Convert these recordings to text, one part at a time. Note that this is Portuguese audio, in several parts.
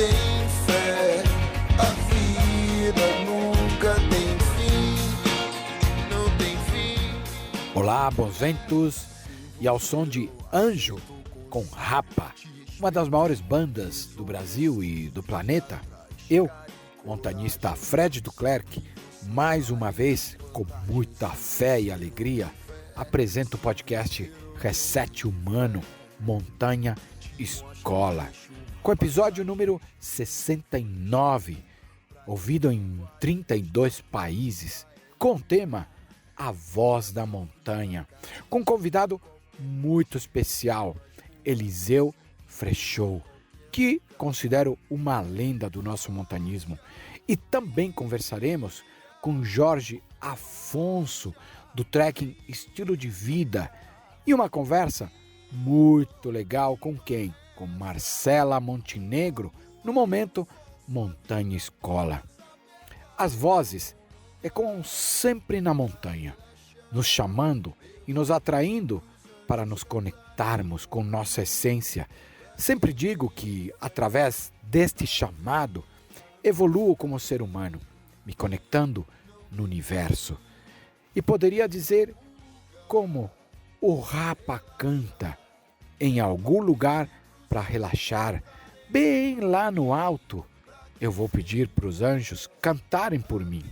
tem fé, a vida nunca tem fim, não tem fim. Olá, bons ventos, e ao som de Anjo com Rapa, uma das maiores bandas do Brasil e do planeta, eu, montanhista Fred Duclerc, mais uma vez, com muita fé e alegria, apresento o podcast Reset Humano, Montanha Escola, com o episódio número 69, ouvido em 32 países, com o tema A Voz da Montanha, com um convidado muito especial, Eliseu Frechou, que considero uma lenda do nosso montanismo. E também conversaremos com Jorge Afonso, do trekking Estilo de Vida, e uma conversa muito legal com quem? Com Marcela Montenegro, no momento Montanha Escola. As vozes ecoam sempre na montanha, nos chamando e nos atraindo para nos conectarmos com nossa essência. Sempre digo que, através deste chamado, evoluo como ser humano, me conectando no universo. E poderia dizer como o Rapa canta em algum lugar para relaxar, bem lá no alto. Eu vou pedir para os anjos cantarem por mim.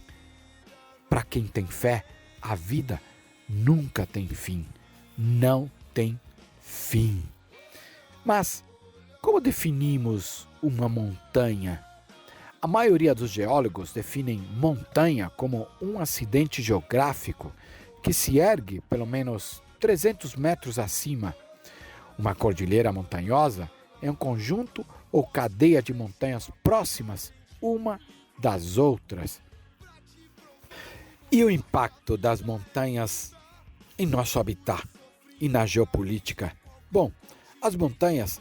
Para quem tem fé, a vida nunca tem fim, não tem fim. Mas como definimos uma montanha? A maioria dos geólogos definem montanha como um acidente geográfico que se ergue pelo menos 300 metros acima. Uma cordilheira montanhosa é um conjunto ou cadeia de montanhas próximas uma das outras. E o impacto das montanhas em nosso habitat e na geopolítica? Bom, as montanhas,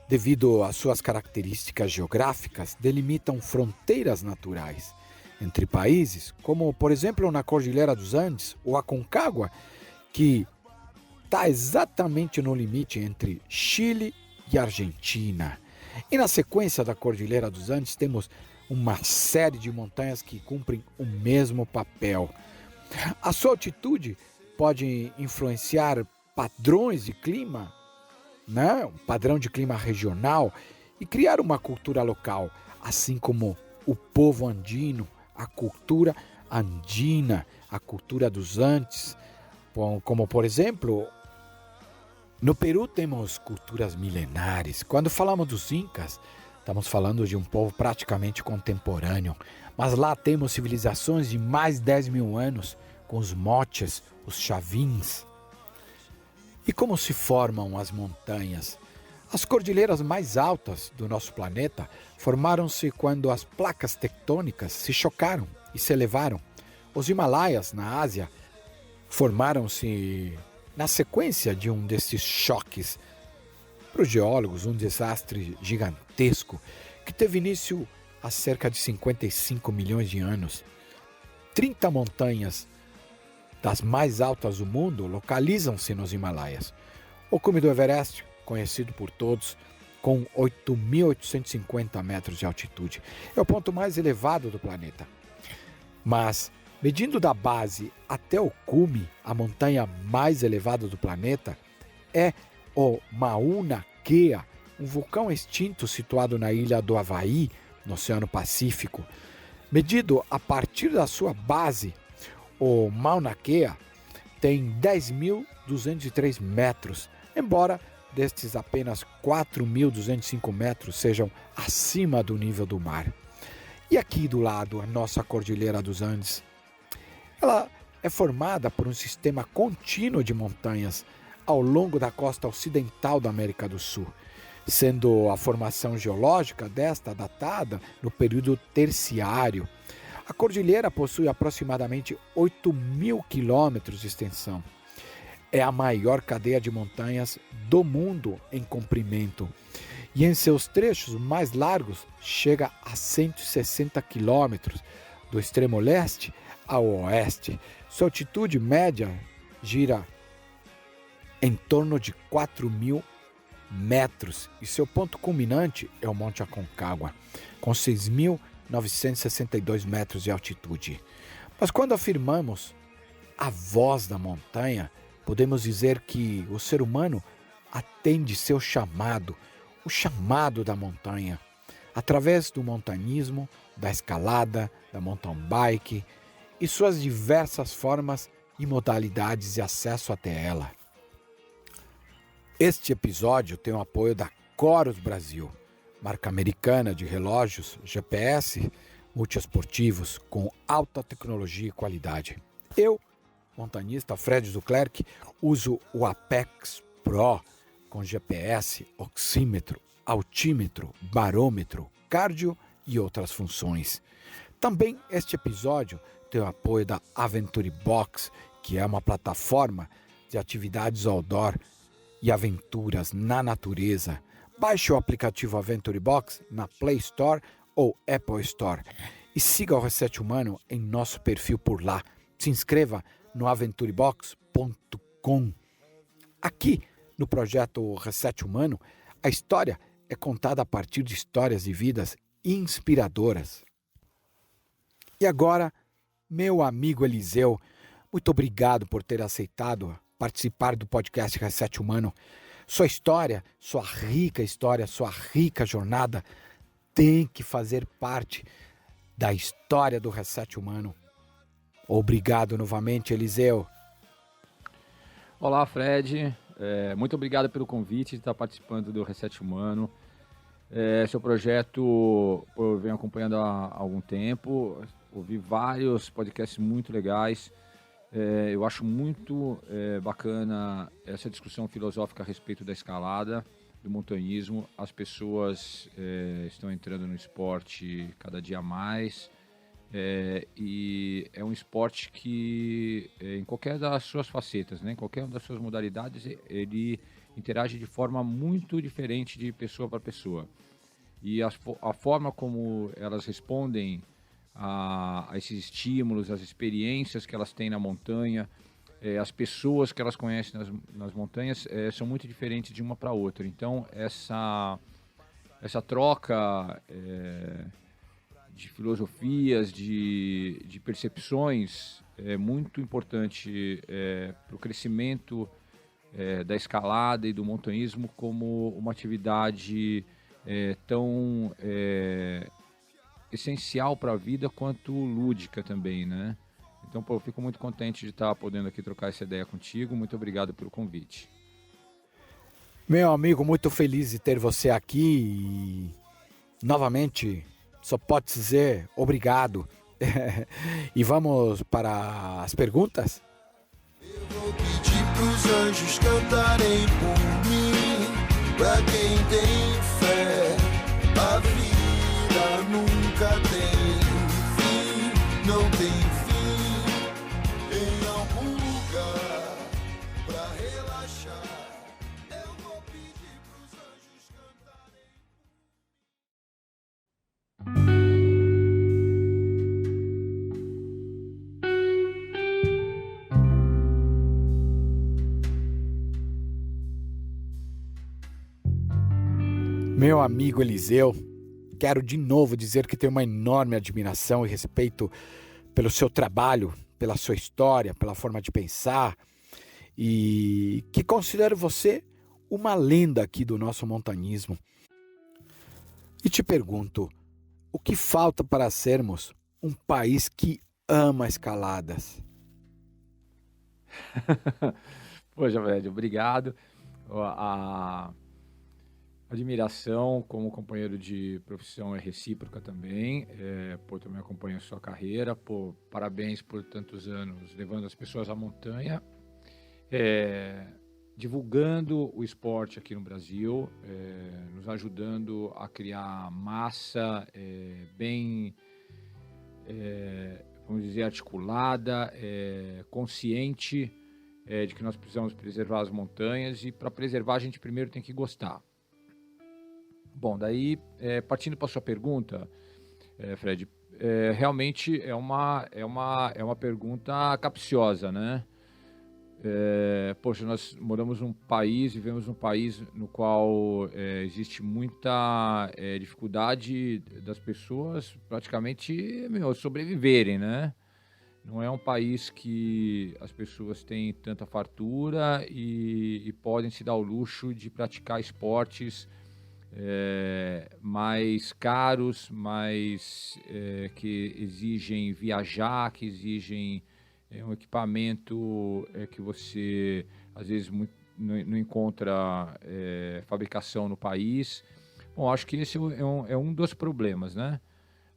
devido às suas características geográficas, delimitam fronteiras naturais entre países, como por exemplo na Cordilheira dos Andes ou a Concagua, que está exatamente no limite entre Chile e Argentina. E na sequência da Cordilheira dos Andes temos uma série de montanhas que cumprem o mesmo papel. A sua altitude pode influenciar padrões de clima, né? Um padrão de clima regional, e criar uma cultura local, assim como o povo andino, a cultura andina, a cultura dos Andes, como por exemplo, no Peru temos culturas milenares. Quando falamos dos Incas, estamos falando de um povo praticamente contemporâneo, mas lá temos civilizações de mais de 10 mil anos, com os moches, os chavins. E como se formam as montanhas? As cordilheiras mais altas do nosso planeta formaram-se quando as placas tectônicas se chocaram e se elevaram. Os Himalaias, na Ásia, formaram-se na sequência de um desses choques. Para os geólogos, um desastre gigantesco que teve início há cerca de 55 milhões de anos. 30 montanhas das mais altas do mundo localizam-se nos Himalaias. O cume do Everest, conhecido por todos, com 8.850 metros de altitude, é o ponto mais elevado do planeta. Mas, medindo da base até o cume, a montanha mais elevada do planeta é o Mauna Kea, um vulcão extinto situado na ilha do Havaí, no Oceano Pacífico. Medido a partir da sua base, o Mauna Kea tem 10.203 metros, embora destes apenas 4.205 metros sejam acima do nível do mar. E aqui do lado, a nossa Cordilheira dos Andes. Ela é formada por um sistema contínuo de montanhas ao longo da costa ocidental da América do Sul, sendo a formação geológica desta datada no período terciário. A cordilheira possui aproximadamente 8.000 quilômetros de extensão. É a maior cadeia de montanhas do mundo em comprimento. E em seus trechos mais largos chega a 160 quilômetros, do extremo leste ao oeste. Sua altitude média gira em torno de 4.000 metros e seu ponto culminante é o Monte Aconcagua, com 6.962 metros de altitude. Mas quando afirmamos a voz da montanha, podemos dizer que o ser humano atende seu chamado, o chamado da montanha, através do montanismo, da escalada, da mountain bike e suas diversas formas e modalidades de acesso até ela. Este episódio tem o apoio da Corus Brasil, marca americana de relógios GPS multiesportivos com alta tecnologia e qualidade. Eu, montanista Fred Duclerc, uso o Apex Pro com GPS, oxímetro, altímetro, barômetro, cardio e outras funções. Também este episódio tem o apoio da Aventure Box, que é uma plataforma de atividades outdoor e aventuras na natureza. Baixe o aplicativo Aventure Box na Play Store ou Apple Store e siga o Reset Humano em nosso perfil por lá. Se inscreva no aventurebox.com. Aqui no projeto Reset Humano, a história é contada a partir de histórias de vidas inspiradoras. E agora, meu amigo Eliseu, muito obrigado por ter aceitado participar do podcast Reset Humano. Sua história, sua rica jornada tem que fazer parte da história do Reset Humano. Obrigado novamente, Eliseu. Olá, Fred. Muito obrigado pelo convite de estar participando do Reset Humano. Seu projeto eu venho acompanhando há algum tempo. Ouvi vários podcasts muito legais. Eu acho muito bacana essa discussão filosófica a respeito da escalada, do montanhismo. As pessoas estão entrando no esporte cada dia mais. E é um esporte que, em qualquer das suas facetas, né, em qualquer uma das suas modalidades, ele interage de forma muito diferente de pessoa para pessoa. E a forma como elas respondem a esses estímulos, as experiências que elas têm na montanha, as pessoas que elas conhecem nas montanhas são muito diferentes de uma para outra. Então, essa troca de filosofias, de percepções é muito importante para o crescimento da escalada e do montanhismo como uma atividade tão essencial para a vida quanto lúdica também, né? Então, eu fico muito contente de estar podendo aqui trocar essa ideia contigo. Muito obrigado pelo convite. Meu amigo, muito feliz de ter você aqui e, novamente, só pode dizer obrigado. E vamos para as perguntas? Eu vou pedir pros anjos cantarem por mim. Pra quem tem fé, a vida nunca tem fim, não tem fim. Em algum lugar pra relaxar, eu vou pedir pros anjos cantarem. Meu amigo Eliseu, quero de novo dizer que tenho uma enorme admiração e respeito pelo seu trabalho, pela sua história, pela forma de pensar e que considero você uma lenda aqui do nosso montanismo. E te pergunto, o que falta para sermos um país que ama escaladas? Poxa, Fred, obrigado. A admiração como companheiro de profissão é recíproca também. Também acompanho a sua carreira. Parabéns por tantos anos levando as pessoas à montanha, divulgando o esporte aqui no Brasil, nos ajudando a criar massa bem, vamos dizer, articulada, consciente de que nós precisamos preservar as montanhas, e para preservar a gente primeiro tem que gostar. Bom, daí, partindo para a sua pergunta, Fred, realmente é uma pergunta capciosa, né? Poxa, nós moramos num país, vivemos num país no qual existe muita dificuldade das pessoas praticamente sobreviverem, né? Não é um país que as pessoas têm tanta fartura e podem se dar o luxo de praticar esportes mais caros, mais que exigem viajar, que exigem um equipamento que você às vezes não encontra fabricação no país. Bom, acho que esse é um dos problemas, né?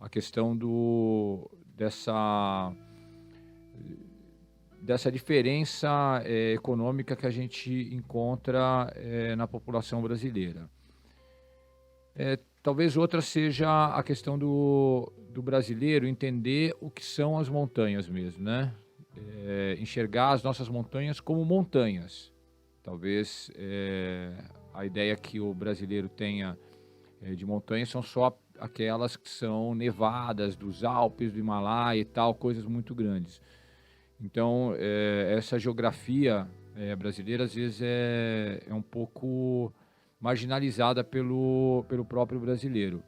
A questão dessa diferença econômica que a gente encontra na população brasileira. Talvez outra seja a questão do brasileiro entender o que são as montanhas mesmo, né? Enxergar as nossas montanhas como montanhas. Talvez a ideia que o brasileiro tenha de montanhas são só aquelas que são nevadas dos Alpes, do Himalaia e tal, coisas muito grandes. Então, essa geografia brasileira às vezes é um pouco marginalizada pelo próprio brasileiro.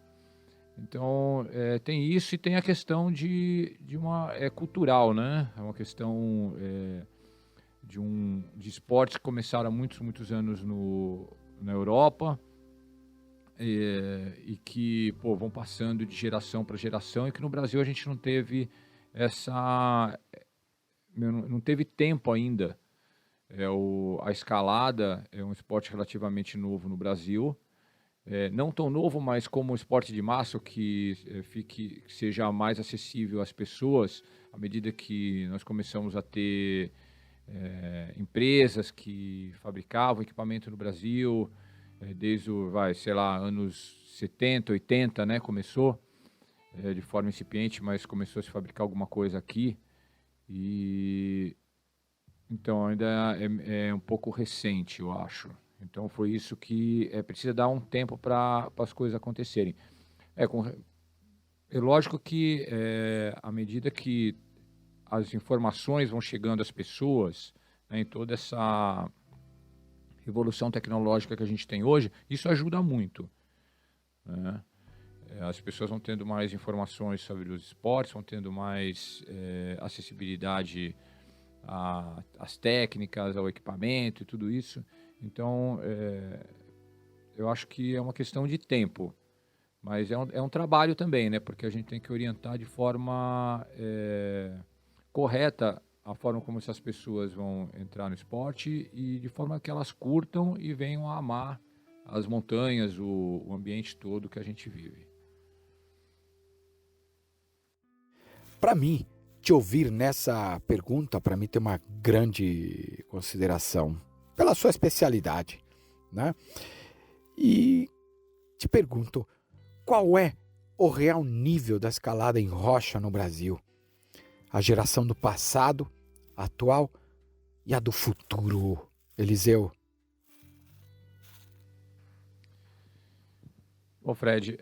Então, tem isso e tem a questão de uma cultural, né? É uma questão de esportes que começaram há muitos anos na Europa e que vão passando de geração para geração, e que no Brasil a gente não teve não teve tempo ainda. A escalada é um esporte relativamente novo no Brasil. Não tão novo, mas como um esporte de massa que seja mais acessível às pessoas, à medida que nós começamos a ter empresas que fabricavam equipamento no Brasil, desde anos 70, 80, né, começou de forma incipiente, mas começou a se fabricar alguma coisa aqui, e então ainda é um pouco recente, eu acho. Então foi isso que precisa dar um tempo para as coisas acontecerem. É lógico que à medida que as informações vão chegando às pessoas, né, em toda essa revolução tecnológica que a gente tem hoje, isso ajuda muito, né? As pessoas vão tendo mais informações sobre os esportes, vão tendo mais acessibilidade às técnicas, ao equipamento e tudo isso. Então, eu acho que é uma questão de tempo, mas é um trabalho também, né? Porque a gente tem que orientar de forma correta a forma como essas pessoas vão entrar no esporte e de forma que elas curtam e venham a amar as montanhas, o ambiente todo que a gente vive. Para mim, te ouvir nessa pergunta, para mim tem uma grande consideração pela sua especialidade, né? E te pergunto, qual é o real nível da escalada em rocha no Brasil? A geração do passado, a atual e a do futuro, Eliseu? Bom, Fred,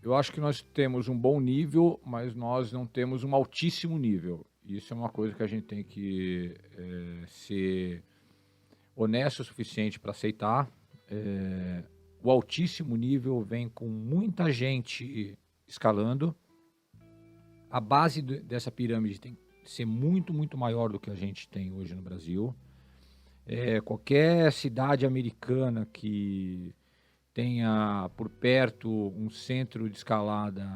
eu acho que nós temos um bom nível, mas nós não temos um altíssimo nível. Isso é uma coisa que a gente tem que ser honesto o suficiente para aceitar. O altíssimo nível vem com muita gente escalando. A base dessa pirâmide tem que ser muito, muito maior do que a gente tem hoje no Brasil. Qualquer cidade americana que tenha por perto um centro de escalada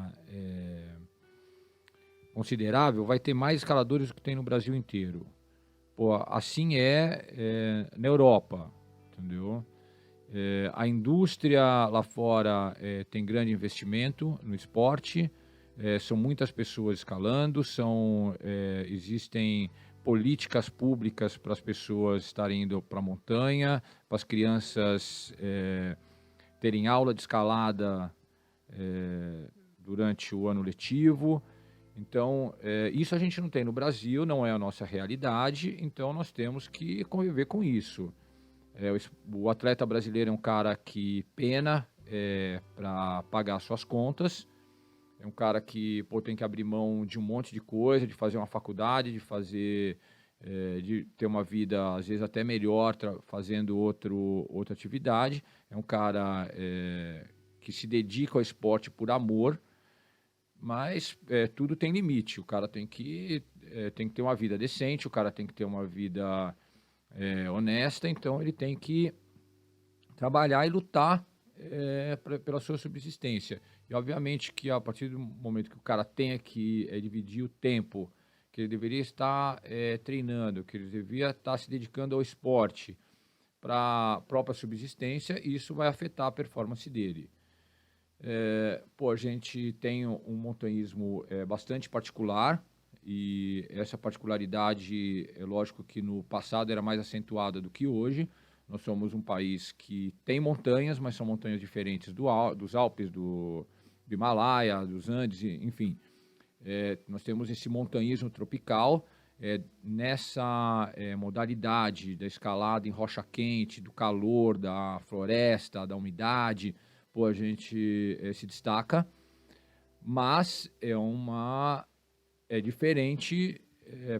considerável vai ter mais escaladores do que tem no Brasil inteiro. Assim na Europa, entendeu? A indústria lá fora tem grande investimento no esporte, são muitas pessoas escalando, existem políticas públicas para as pessoas estarem indo para a montanha, para as crianças terem aula de escalada durante o ano letivo. Então, isso a gente não tem no Brasil, não é a nossa realidade, então nós temos que conviver com isso. O atleta brasileiro é um cara que pena para pagar suas contas, é um cara que tem que abrir mão de um monte de coisa, de fazer uma faculdade, de fazer de ter uma vida, às vezes, até melhor fazendo outra atividade. É um cara que se dedica ao esporte por amor, mas tudo tem limite. O cara tem que ter uma vida decente, o cara tem que ter uma vida honesta, então ele tem que trabalhar e lutar pela sua subsistência. E, obviamente, que a partir do momento que o cara tenha que dividir o tempo que ele deveria estar treinando, que ele deveria estar se dedicando ao esporte para a própria subsistência, isso vai afetar a performance dele. A gente tem um montanhismo bastante particular, e essa particularidade, é lógico que no passado era mais acentuada do que hoje. Nós somos um país que tem montanhas, mas são montanhas diferentes dos Alpes, do Himalaia, dos Andes, enfim. Nós temos esse montanhismo tropical. Nessa modalidade da escalada em rocha quente, do calor, da floresta, da umidade, a gente se destaca, mas é diferente,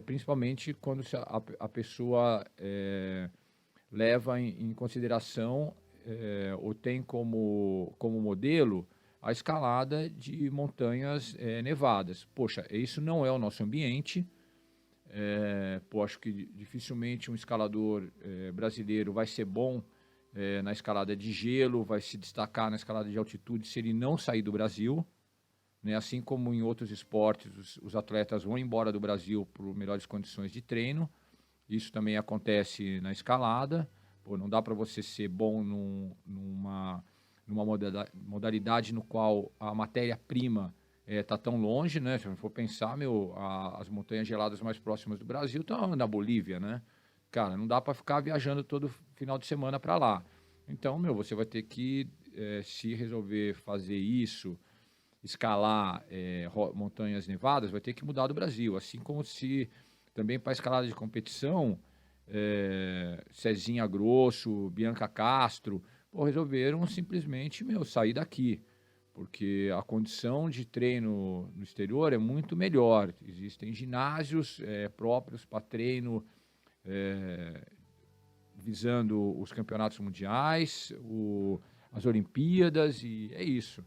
principalmente quando a pessoa leva em consideração ou tem como modelo a escalada de montanhas nevadas. Poxa, isso não é o nosso ambiente. Acho que dificilmente um escalador brasileiro vai ser bom na escalada de gelo, vai se destacar na escalada de altitude se ele não sair do Brasil. Né? Assim como em outros esportes, os atletas vão embora do Brasil por melhores condições de treino. Isso também acontece na escalada. Não dá para você ser bom numa modalidade no qual a matéria-prima está tão longe, né? Se for pensar, as montanhas geladas mais próximas do Brasil estão na Bolívia, né? Cara, não dá para ficar viajando todo final de semana para lá. Então, você vai ter que, se resolver fazer isso, escalar montanhas nevadas, vai ter que mudar do Brasil. Assim como se também para escalada de competição, Cezinha Grosso, Bianca Castro, resolveram simplesmente sair daqui, porque a condição de treino no exterior é muito melhor. Existem ginásios próprios para treino, visando os campeonatos mundiais, as Olimpíadas, e é isso.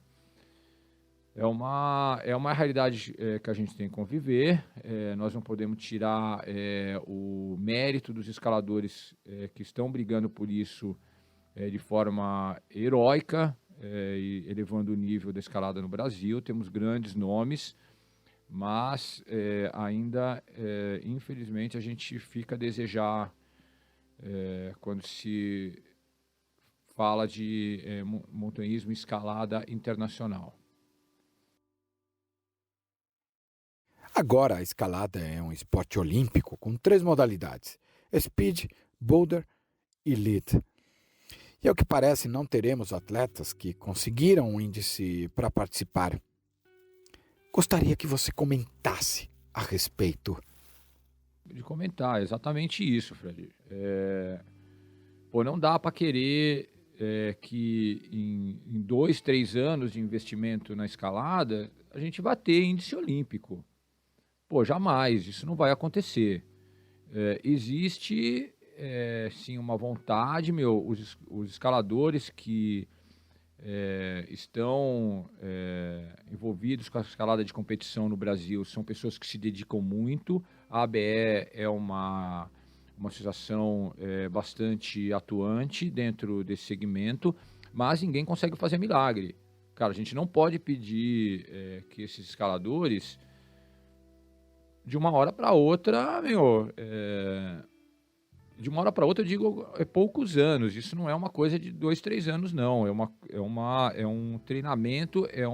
É uma realidade que a gente tem que conviver. Nós não podemos tirar o mérito dos escaladores que estão brigando por isso de forma heróica, e elevando o nível da escalada no Brasil. Temos grandes nomes, mas ainda, infelizmente, a gente fica a desejar quando se fala de montanhismo e escalada internacional. Agora, a escalada é um esporte olímpico com 3 modalidades: Speed, Boulder e Lead. E ao que parece, não teremos atletas que conseguiram um índice para participar. Gostaria que você comentasse a respeito. De comentar, exatamente isso, Fred. Não dá para querer que em 2, 3 anos de investimento na escalada, a gente vai ter índice olímpico. Jamais, isso não vai acontecer. Existe, sim, uma vontade, os escaladores que estão envolvidos com a escalada de competição no Brasil são pessoas que se dedicam muito. A ABE é uma associação bastante atuante dentro desse segmento, mas ninguém consegue fazer milagre. Cara, a gente não pode pedir que esses escaladores, de uma hora para outra, de uma hora para outra, eu digo, poucos anos. Isso não é uma coisa de 2, 3 anos, não. É um treinamento, é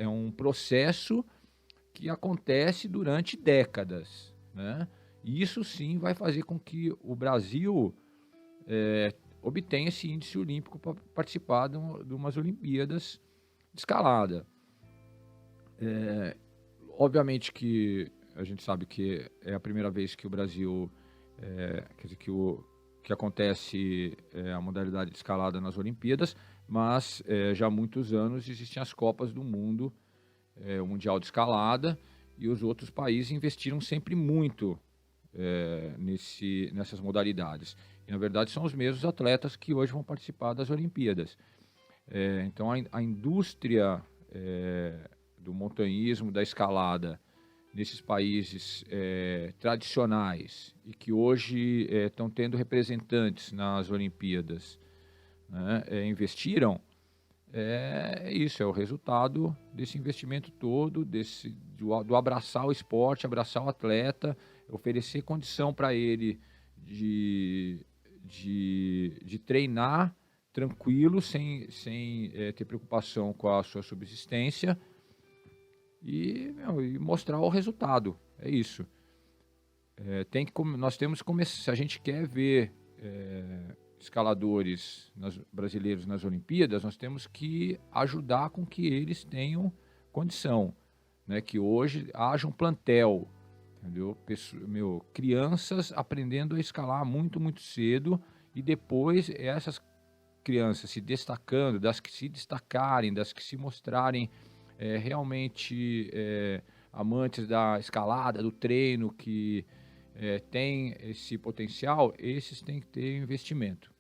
um processo que acontece durante décadas, né? E isso sim vai fazer com que o Brasil obtenha esse índice olímpico para participar de umas Olimpíadas de escalada. Obviamente que a gente sabe que é a primeira vez que o Brasil, quer dizer, que acontece a modalidade de escalada nas Olimpíadas, mas já há muitos anos existem as Copas do Mundo, o Mundial de Escalada, e os outros países investiram sempre muito nessas modalidades. E, na verdade, são os mesmos atletas que hoje vão participar das Olimpíadas. Então, a indústria do montanhismo, da escalada, nesses países tradicionais e que hoje estão tendo representantes nas Olimpíadas, né, investiram, isso, é o resultado desse investimento todo, do abraçar o esporte, abraçar o atleta, oferecer condição para ele de treinar tranquilo, sem ter preocupação com a sua subsistência e mostrar o resultado. É isso. Nós temos que começar, se a gente quer ver escaladores brasileiros nas Olimpíadas, nós temos que ajudar com que eles tenham condição, né? Que hoje haja um plantel, entendeu? Crianças aprendendo a escalar muito, muito cedo e depois essas crianças se destacando, das que se destacarem, das que se mostrarem realmente amantes da escalada, do treino, que tem esse potencial, esses têm que ter investimento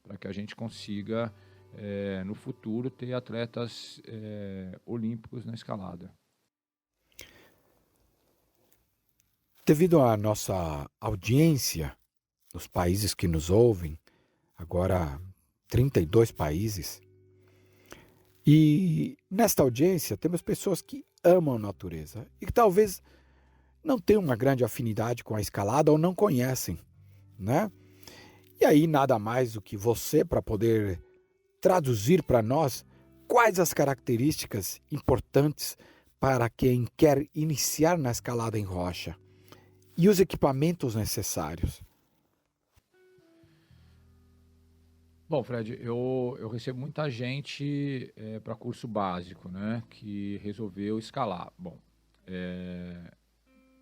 para que a gente consiga no futuro ter atletas olímpicos na escalada. Devido à nossa audiência, nos países que nos ouvem, agora 32 países, e nesta audiência temos pessoas que amam a natureza e que talvez não tenham uma grande afinidade com a escalada ou não conhecem, né? E aí nada mais do que você para poder traduzir para nós quais as características importantes para quem quer iniciar na escalada em rocha e os equipamentos necessários. Bom, Fred, eu recebo muita gente para curso básico, né, que resolveu escalar. Bom,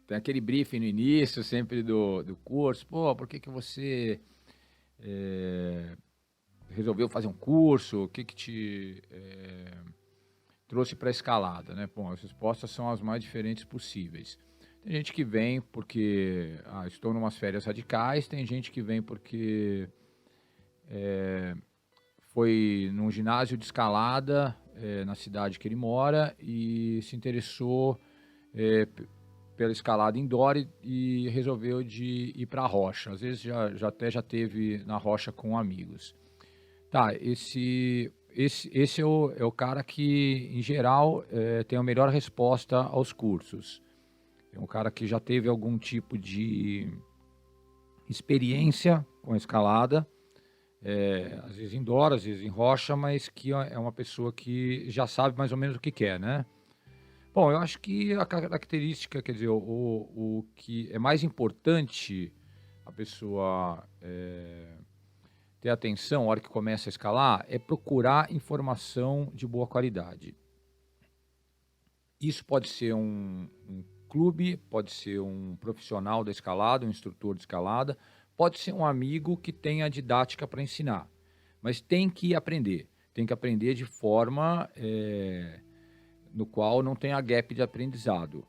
tem aquele briefing no início sempre do curso. Pô, por que você resolveu fazer um curso? O que te trouxe para a escalada, né? Bom, as respostas são as mais diferentes possíveis. Tem gente que vem porque estou em umas férias radicais, tem gente que vem porque foi num ginásio de escalada na cidade que ele mora e se interessou pela escalada indoor e resolveu de ir para a rocha. Às vezes já teve na rocha com amigos. Tá, esse é o cara que, em geral, tem a melhor resposta aos cursos. É um cara que já teve algum tipo de experiência com a escalada, às vezes indoor, às vezes em rocha, mas que é uma pessoa que já sabe mais ou menos o que quer, né? Bom, eu acho que a característica, quer dizer, o que é mais importante a pessoa ter atenção na hora que começa a escalar é procurar informação de boa qualidade. Isso pode ser um clube, pode ser um profissional da escalada, um instrutor de escalada, pode ser um amigo que tenha didática para ensinar, mas tem que aprender de forma no qual não tenha gap de aprendizado.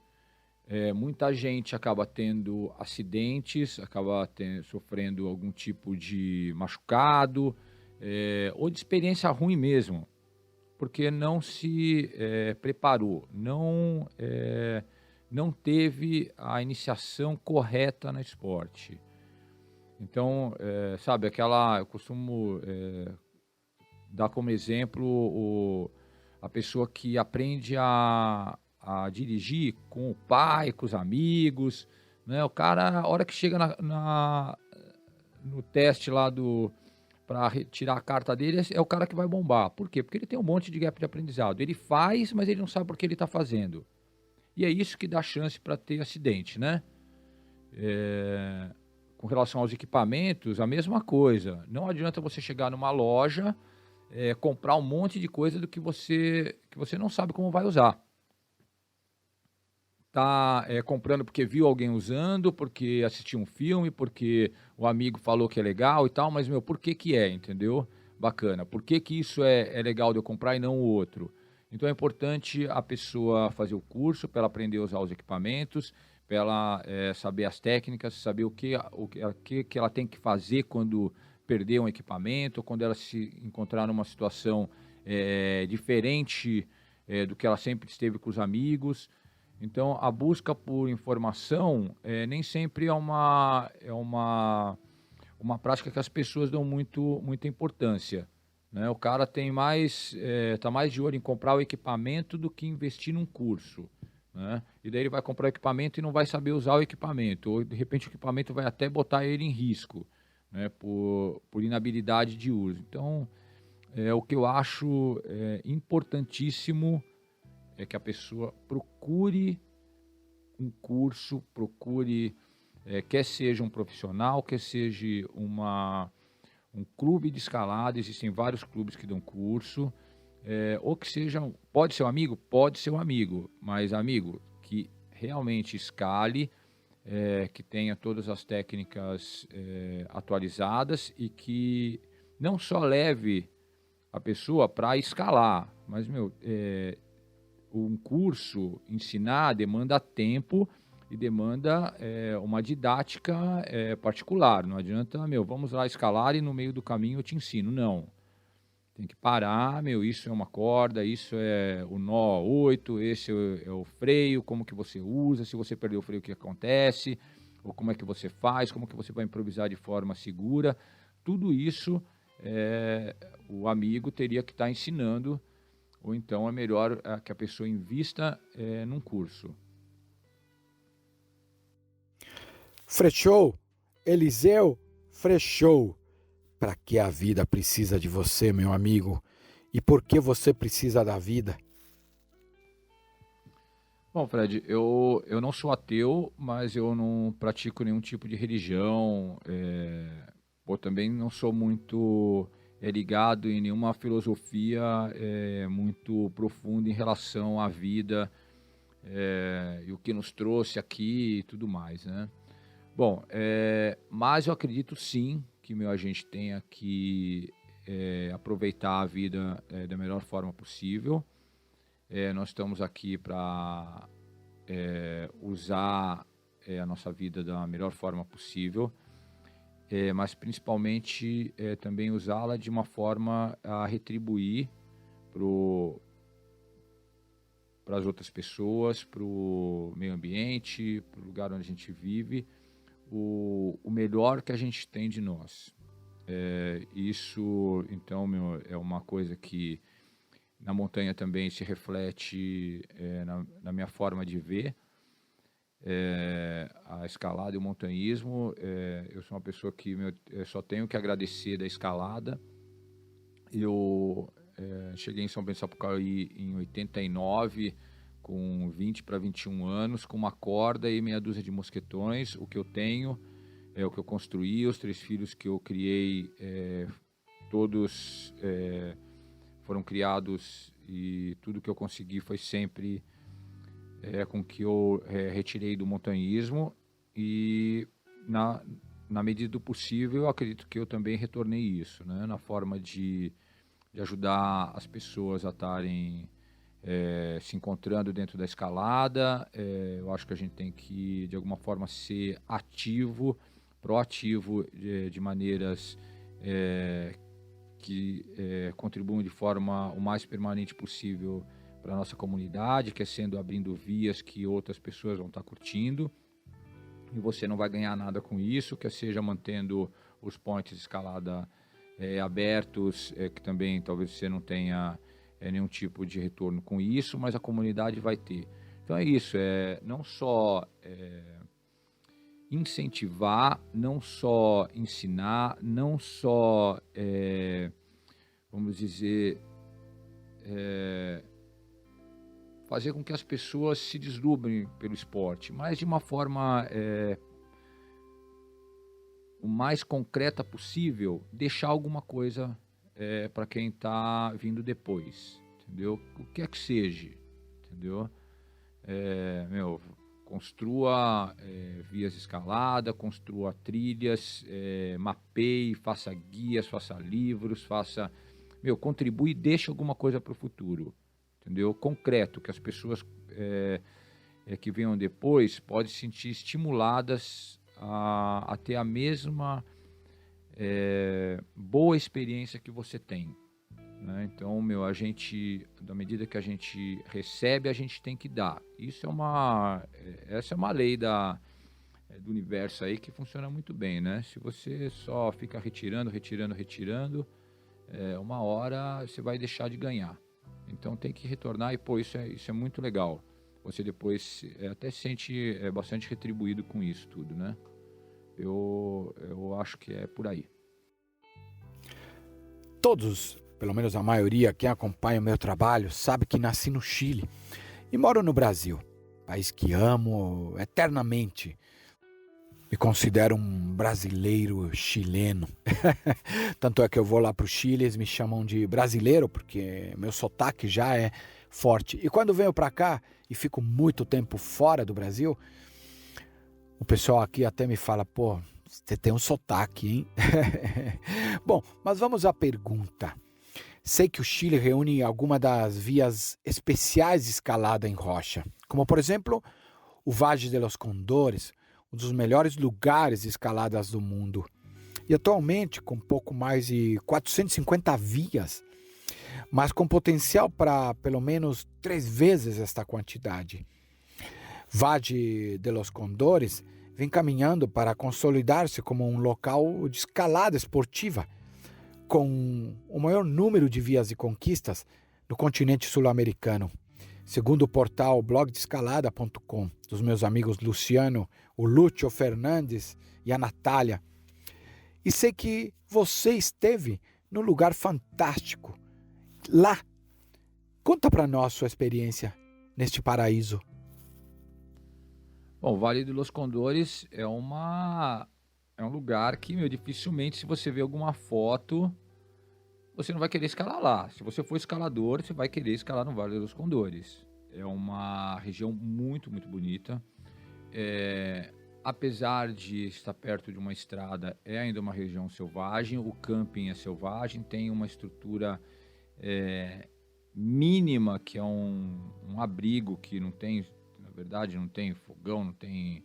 Muita gente acaba tendo acidentes, acaba sofrendo algum tipo de machucado ou de experiência ruim mesmo, porque não se preparou, não teve a iniciação correta no esporte. Então, sabe, eu costumo dar como exemplo a pessoa que aprende a dirigir com o pai, com os amigos, né? O cara, a hora que chega no teste lá para tirar a carta dele, é o cara que vai bombar. Por quê? Porque ele tem um monte de gap de aprendizado. Ele faz, mas ele não sabe por que ele está fazendo. E é isso que dá chance para ter acidente, né? Com relação aos equipamentos, a mesma coisa. Não adianta você chegar numa loja, comprar um monte de coisa do que você não sabe como vai usar. Tá comprando porque viu alguém usando, porque assistiu um filme, porque o amigo falou que é legal e tal, mas, por que é, entendeu? Bacana. Por que isso é legal de eu comprar e não o outro? Então é importante a pessoa fazer o curso para ela aprender a usar os equipamentos, para ela saber as técnicas, saber o que ela tem que fazer quando perder um equipamento, quando ela se encontrar numa situação diferente do que ela sempre esteve com os amigos. Então, a busca por informação nem sempre é uma prática que as pessoas dão muita importância, né? O cara tem tá mais de olho em comprar o equipamento do que investir num curso, né? E daí ele vai comprar o equipamento e não vai saber usar o equipamento, ou de repente o equipamento vai até botar ele em risco, né? Por inabilidade de uso. Então, o que eu acho importantíssimo é que a pessoa procure um curso, quer seja um profissional, quer seja um clube de escalada, existem vários clubes que dão curso, ou que seja, pode ser um amigo, mas amigo que realmente escale, que tenha todas as técnicas atualizadas e que não só leve a pessoa para escalar, mas, um curso, ensinar, demanda tempo e demanda uma didática particular. Não adianta, vamos lá escalar e no meio do caminho eu te ensino. Não. Tem que parar, isso é uma corda, isso é o nó 8, esse é o freio, como que você usa, se você perder o freio, o que acontece, ou como é que você faz, como que você vai improvisar de forma segura. Tudo isso o amigo teria que estar ensinando, ou então é melhor que a pessoa invista num curso. Frechou, Eliseu Frechou. Para que a vida precisa de você, meu amigo? E por que você precisa da vida? Bom, Fred, eu não sou ateu, mas eu não pratico nenhum tipo de religião. Também não sou muito ligado em nenhuma filosofia muito profunda em relação à vida e o que nos trouxe aqui e tudo mais, né? Bom, mas eu acredito sim que a gente tenha que aproveitar a vida da melhor forma possível. Nós estamos aqui para usar a nossa vida da melhor forma possível, mas principalmente também usá-la de uma forma a retribuir para as outras pessoas, para o meio ambiente, para o lugar onde a gente vive, o melhor que a gente tem de nós. Isso, então, é uma coisa que na montanha também se reflete na minha forma de ver a escalada e o montanhismo. Eu sou uma pessoa que eu só tenho que agradecer da escalada. Eu cheguei em São Bento do Sapucaí em 89, com 20 para 21 anos, com uma corda e meia dúzia de mosquetões. O que eu tenho é o que eu construí, os 3 filhos que eu criei, todos foram criados, e tudo que eu consegui foi sempre com que eu retirei do montanhismo, e na medida do possível eu acredito que eu também retornei isso, né, na forma de ajudar as pessoas a estarem se encontrando dentro da escalada. Eu acho que a gente tem que, de alguma forma, ser ativo, proativo, de maneiras que contribuam de forma o mais permanente possível para a nossa comunidade, que é sendo abrindo vias que outras pessoas vão estar curtindo, e você não vai ganhar nada com isso, que seja mantendo os points de escalada abertos, que também talvez você não tenha nenhum tipo de retorno com isso, mas a comunidade vai ter. Então é isso, não só incentivar, não só ensinar, não só, vamos dizer, fazer com que as pessoas se deslumbrem pelo esporte, mas de uma forma o mais concreta possível, deixar alguma coisa para quem está vindo depois, entendeu? O que é que seja, entendeu? Construa vias de escalada, construa trilhas, mapeie, faça guias, faça livros, contribui e deixe alguma coisa para o futuro, entendeu? Concreto, que as pessoas que venham depois podem se sentir estimuladas a ter a mesma boa experiência que você tem, né? Então, a gente, da medida que a gente recebe, a gente tem que dar. Essa é uma lei do universo aí que funciona muito bem, né? Se você só fica retirando, uma hora você vai deixar de ganhar. Então tem que retornar e, isso é muito legal. Você depois até se sente bastante retribuído com isso tudo, né? Eu acho que é por aí. Todos, pelo menos a maioria, quem acompanha o meu trabalho, sabe que nasci no Chile e moro no Brasil, país que amo eternamente. Me considero um brasileiro chileno. Tanto é que eu vou lá para o Chile, eles me chamam de brasileiro, porque meu sotaque já é forte. E quando venho para cá e fico muito tempo fora do Brasil, o pessoal aqui até me fala, pô, você tem um sotaque, hein? Bom, mas vamos à pergunta. Sei que o Chile reúne algumas das vias especiais de escalada em rocha, como por exemplo o Valle de los Condores, um dos melhores lugares de escaladas do mundo. E atualmente com pouco mais de 450 vias, mas com potencial para pelo menos 3 vezes esta quantidade. Valle de los Condores vem caminhando para consolidar-se como um local de escalada esportiva, com o maior número de vias e conquistas no continente sul-americano. Segundo o portal blogdescalada.com, dos meus amigos Luciano, o Lúcio Fernandes e a Natália. E sei que você esteve num lugar fantástico, lá. Conta para nós sua experiência neste paraíso. Bom, o Vale dos Condores é um lugar que, dificilmente, se você ver alguma foto, você não vai querer escalar lá. Se você for escalador, você vai querer escalar no Vale dos Condores. É uma região muito, muito bonita. Apesar de estar perto de uma estrada, é ainda uma região selvagem. O camping é selvagem, tem uma estrutura mínima, que é um abrigo que não tem, na verdade, não tem fogão, não tem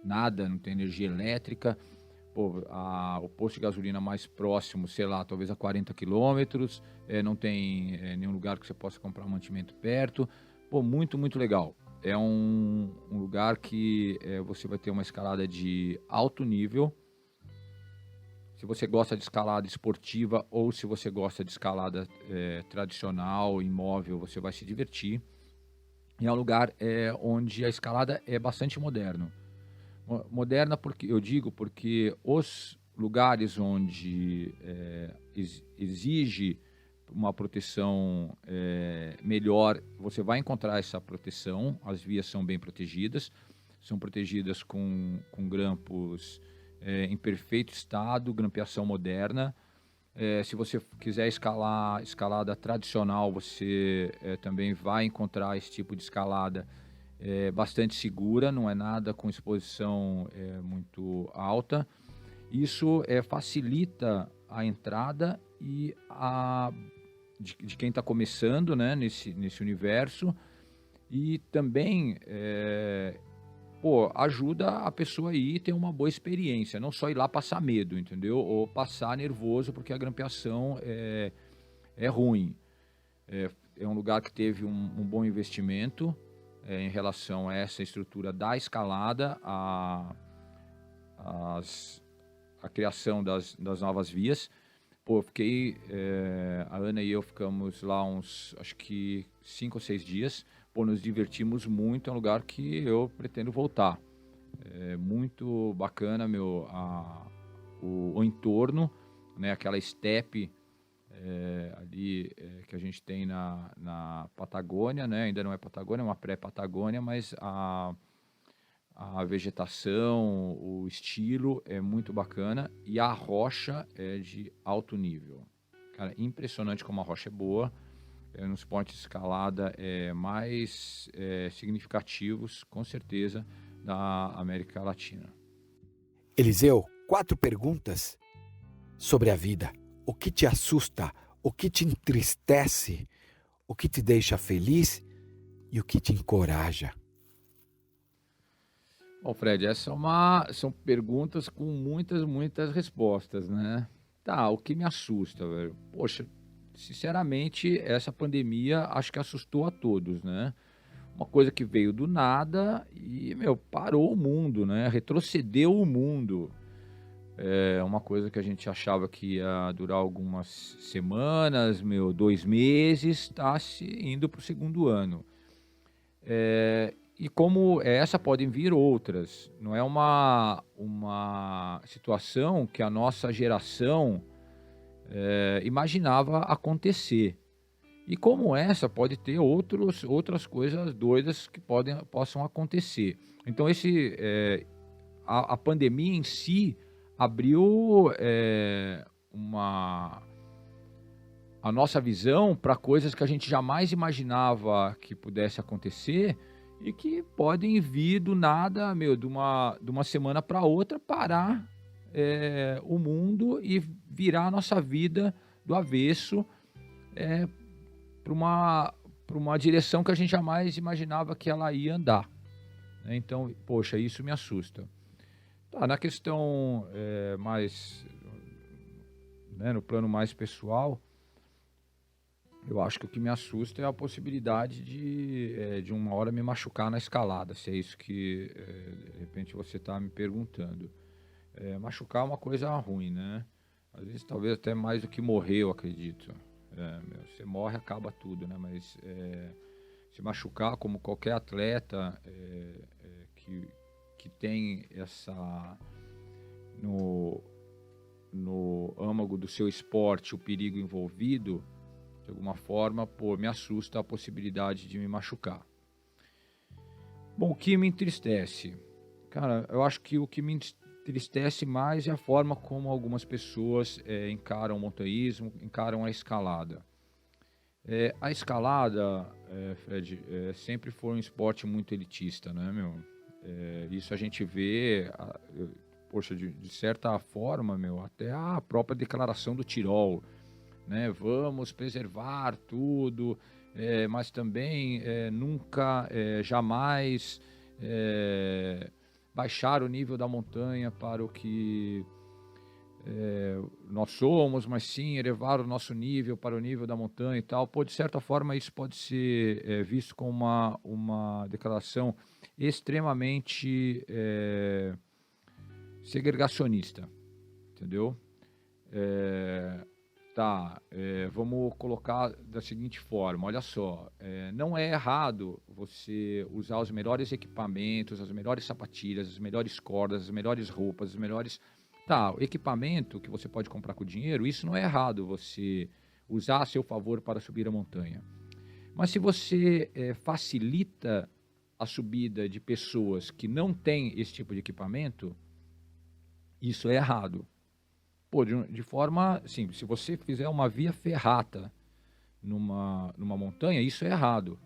nada, não tem energia elétrica. O posto de gasolina mais próximo, sei lá, talvez a 40 quilômetros, não tem nenhum lugar que você possa comprar mantimento perto. Muito, muito legal. É um lugar que você vai ter uma escalada de alto nível. Se você gosta de escalada esportiva ou se você gosta de escalada tradicional, imóvel, você vai se divertir. E é um lugar onde a escalada é bastante moderna, porque os lugares onde exige uma proteção melhor, você vai encontrar essa proteção. As vias são bem protegidas, são protegidas com grampos em perfeito estado, grampeação moderna. Se você quiser escalada tradicional, você também vai encontrar esse tipo de escalada bastante segura, não é nada com exposição muito alta. Isso facilita a entrada de quem está começando, né, nesse universo, e também ajuda a pessoa a ir ter uma boa experiência, não só ir lá passar medo, entendeu? Ou passar nervoso porque a grampeação é ruim. É um lugar que teve um bom investimento em relação a essa estrutura da escalada, a criação das novas vias. A Ana e eu ficamos lá acho que 5 ou 6 dias. Nos divertimos muito, é um lugar que eu pretendo voltar. É muito bacana o entorno, né? Aquela estepe ali que a gente tem na Patagônia, né? Ainda não é Patagônia, é uma pré-Patagônia, mas a vegetação, o estilo é muito bacana e a rocha é de alto nível. Cara, impressionante como a rocha é boa. Nos pontos de escalada mais significativos, com certeza, da América Latina. Eliseu, 4 perguntas sobre a vida. O que te assusta? O que te entristece? O que te deixa feliz? E o que te encoraja? Bom, Fred, são perguntas com muitas respostas, né? Tá, o que me assusta, velho? Poxa, sinceramente, essa pandemia acho que assustou a todos, né? Uma coisa que veio do nada e, meu, parou o mundo, né? Retrocedeu o mundo. É uma coisa que a gente achava que ia durar algumas semanas, meu, 2 meses, tá se indo para o segundo ano. E como essa, podem vir outras. Não é uma situação que a nossa geração imaginava acontecer. E como essa, pode ter outras coisas doidas que possam acontecer. Então, a pandemia em si abriu a nossa visão para coisas que a gente jamais imaginava que pudesse acontecer e que podem vir do nada, meu, de uma semana para outra, parar o mundo e virar a nossa vida do avesso para uma direção que a gente jamais imaginava que ela ia andar, né? Então, poxa, isso me assusta. Tá, na questão mais, né, no plano mais pessoal, eu acho que o que me assusta é a possibilidade de uma hora me machucar na escalada, se é isso que de repente você está me perguntando. Machucar é uma coisa ruim, né? Às vezes talvez até mais do que morrer, eu acredito. Você morre, acaba tudo, né? Mas se machucar, como qualquer atleta que tem no âmago do seu esporte o perigo envolvido, de alguma forma, me assusta a possibilidade de me machucar. Bom, o que me entristece? Cara, eu acho que o que me entristece mais é a forma como algumas pessoas encaram o montanhismo, encaram a escalada. A escalada, Fred, sempre foi um esporte muito elitista, né, meu? Isso a gente vê, poxa, de certa forma, meu, até a própria declaração do Tirol, né? Vamos preservar tudo, mas também nunca, jamais baixar o nível da montanha para o que nós somos, mas sim elevar o nosso nível para o nível da montanha e tal. De certa forma, isso pode ser visto como uma declaração extremamente segregacionista, entendeu? Vamos colocar da seguinte forma, olha só, não é errado você usar os melhores equipamentos, as melhores sapatilhas, as melhores cordas, as melhores roupas, as melhores... o equipamento que você pode comprar com dinheiro, isso não é errado você usar a seu favor para subir a montanha. Mas se você facilita a subida de pessoas que não têm esse tipo de equipamento, isso é errado. De forma, assim, se você fizer uma via ferrata numa montanha, isso é errado.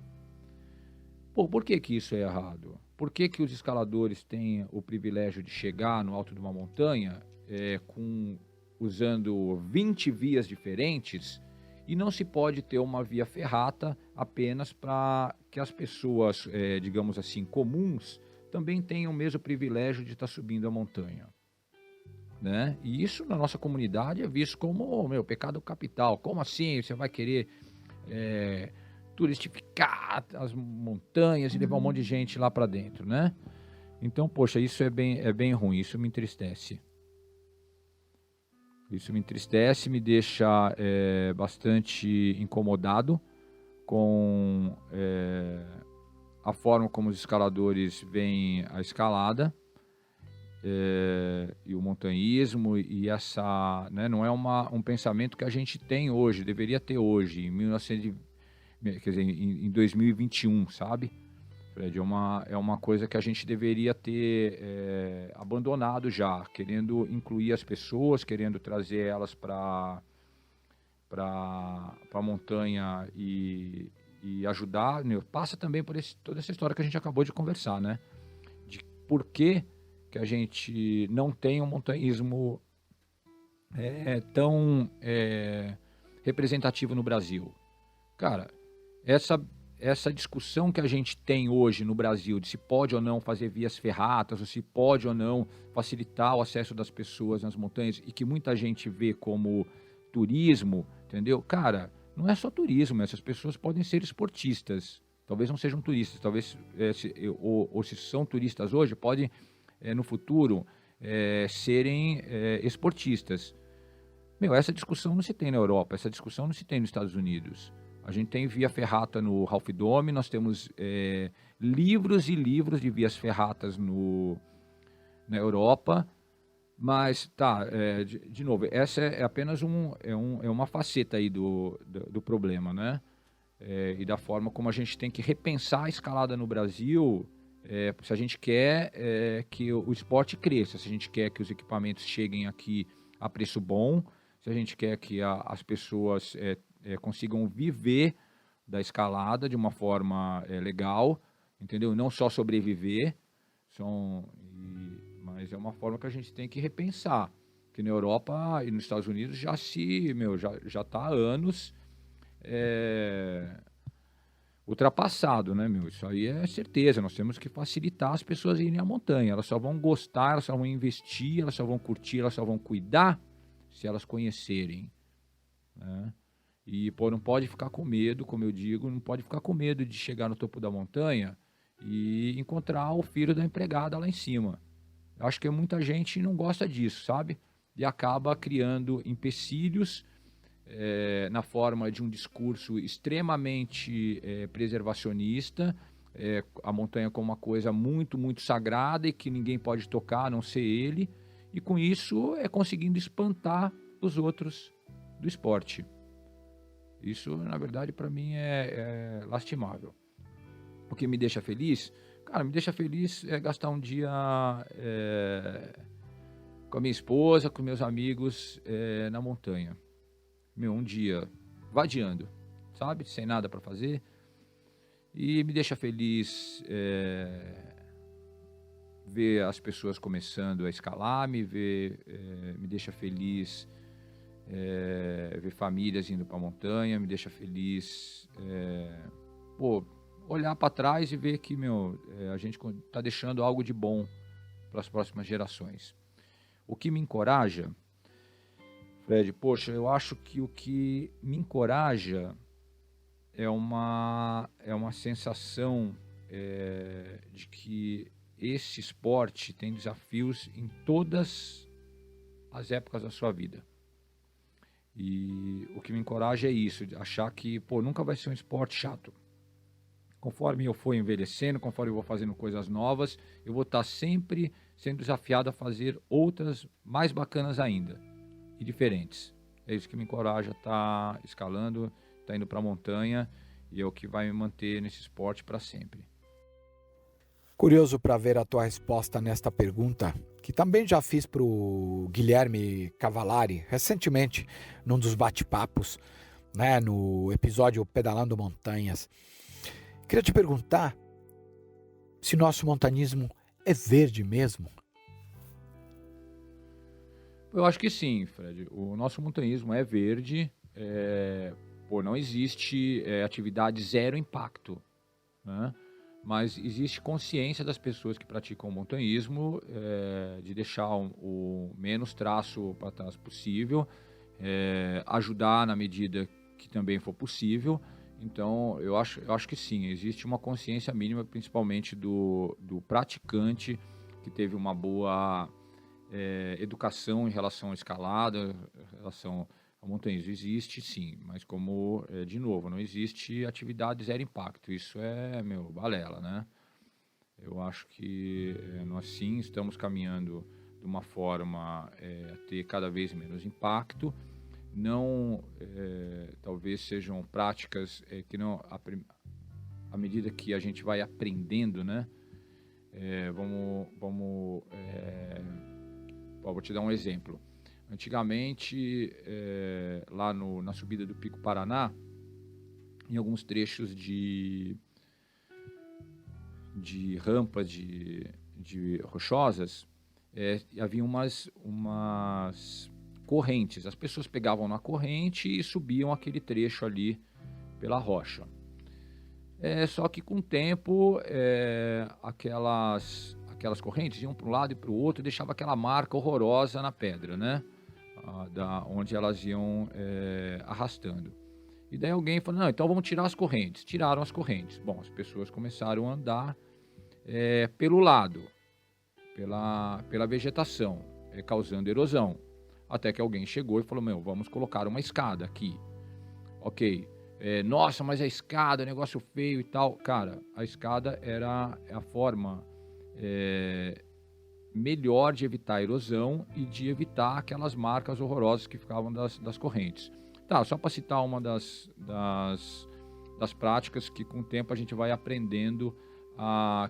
Por que isso é errado? Por que os escaladores têm o privilégio de chegar no alto de uma montanha usando 20 vias diferentes e não se pode ter uma via ferrata apenas para que as pessoas, digamos assim, comuns, também tenham o mesmo privilégio de estar subindo a montanha? Né? E isso na nossa comunidade é visto como pecado capital. Como assim você vai querer turistificar as montanhas e levar um monte de gente lá para dentro, né? Então, poxa, isso é bem ruim, isso me entristece. Isso me entristece, me deixa bastante incomodado com a forma como os escaladores veem a escalada. E o montanhismo e essa, né, não é um pensamento que a gente tem hoje, deveria ter hoje, em 2021, sabe? Fred, é uma coisa que a gente deveria ter abandonado já, querendo incluir as pessoas, querendo trazer elas para a montanha e ajudar, né? Passa também por toda essa história que a gente acabou de conversar, né? De por que a gente não tem um montanhismo tão representativo no Brasil. Cara, essa discussão que a gente tem hoje no Brasil de se pode ou não fazer vias ferratas, ou se pode ou não facilitar o acesso das pessoas nas montanhas, e que muita gente vê como turismo, entendeu? Cara, não é só turismo, essas pessoas podem ser esportistas. Talvez não sejam turistas, talvez, ou se são turistas hoje, podem, no futuro, serem esportistas. Essa discussão não se tem na Europa, essa discussão não se tem nos Estados Unidos. A gente tem via ferrata no Half Dome, nós temos livros e livros de vias ferratas na Europa, mas, de novo, essa é apenas uma faceta aí do problema, né? E da forma como a gente tem que repensar a escalada no Brasil, se a gente quer que o esporte cresça, se a gente quer que os equipamentos cheguem aqui a preço bom, se a gente quer que as pessoas consigam viver da escalada de uma forma legal, entendeu? Não só sobreviver, mas é uma forma que a gente tem que repensar. Que na Europa e nos Estados Unidos já está há anos ultrapassado, né, Isso aí é certeza. Nós temos que facilitar as pessoas a irem à montanha. Elas só vão gostar, elas só vão investir, elas só vão curtir, elas só vão cuidar se elas conhecerem, né? E não pode ficar com medo, como eu digo, não pode ficar com medo de chegar no topo da montanha e encontrar o filho da empregada lá em cima. Eu acho que muita gente não gosta disso, sabe? E acaba criando empecilhos na forma de um discurso extremamente preservacionista, a montanha como uma coisa muito, muito sagrada e que ninguém pode tocar a não ser ele, e com isso conseguindo espantar os outros do esporte. Isso, na verdade, para mim é lastimável. O que me deixa feliz? Cara, me deixa feliz gastar um dia com a minha esposa, com meus amigos na montanha. Um dia vadiando, sabe? Sem nada para fazer. E me deixa feliz ver as pessoas começando a escalar, me deixa feliz ver famílias indo para a montanha, me deixa feliz olhar para trás e ver que a gente está deixando algo de bom para as próximas gerações. O que me encoraja, Fred, eu acho que o que me encoraja é uma sensação de que esse esporte tem desafios em todas as épocas da sua vida. E o que me encoraja é isso, de achar que nunca vai ser um esporte chato. Conforme eu for envelhecendo, conforme eu vou fazendo coisas novas, eu vou estar sempre sendo desafiado a fazer outras mais bacanas ainda e diferentes. É isso que me encoraja a estar escalando, estar indo para a montanha, e é o que vai me manter nesse esporte para sempre. Curioso para ver a tua resposta nesta pergunta, que também já fiz para o Guilherme Cavallari, recentemente, num dos bate-papos, né, no episódio Pedalando Montanhas. Queria te perguntar se nosso montanismo é verde mesmo. Eu acho que sim, Fred. O nosso montanhismo é verde. Não existe atividade zero impacto, né? Mas existe consciência das pessoas que praticam o montanhismo de deixar o menos traço para trás possível, ajudar na medida que também for possível. Então, eu acho que sim, existe uma consciência mínima, principalmente do praticante que teve uma boa educação em relação à escalada, em relação ao montanhismo. Existe sim, mas como, de novo, não existe atividade zero impacto. Isso é, balela, né? Eu acho que nós sim estamos caminhando de uma forma a ter cada vez menos impacto. Não, talvez sejam práticas que não, à medida que a gente vai aprendendo, né? Vou te dar um exemplo. Antigamente, lá na subida do Pico Paraná, em alguns trechos de rampas de rochosas, havia umas correntes. As pessoas pegavam na corrente e subiam aquele trecho ali pela rocha. Só que com o tempo, aquelas correntes iam para um lado e para o outro e deixava aquela marca horrorosa na pedra, né? Onde elas iam arrastando. E daí alguém falou, não, então vamos tirar as correntes. Tiraram as correntes. Bom, as pessoas começaram a andar pelo lado, pela vegetação, causando erosão. Até que alguém chegou e falou, vamos colocar uma escada aqui. Ok, nossa, mas a escada, negócio feio e tal. Cara, a escada era a forma melhor de evitar a erosão e de evitar aquelas marcas horrorosas que ficavam das correntes. Tá, só para citar uma das práticas que com o tempo a gente vai aprendendo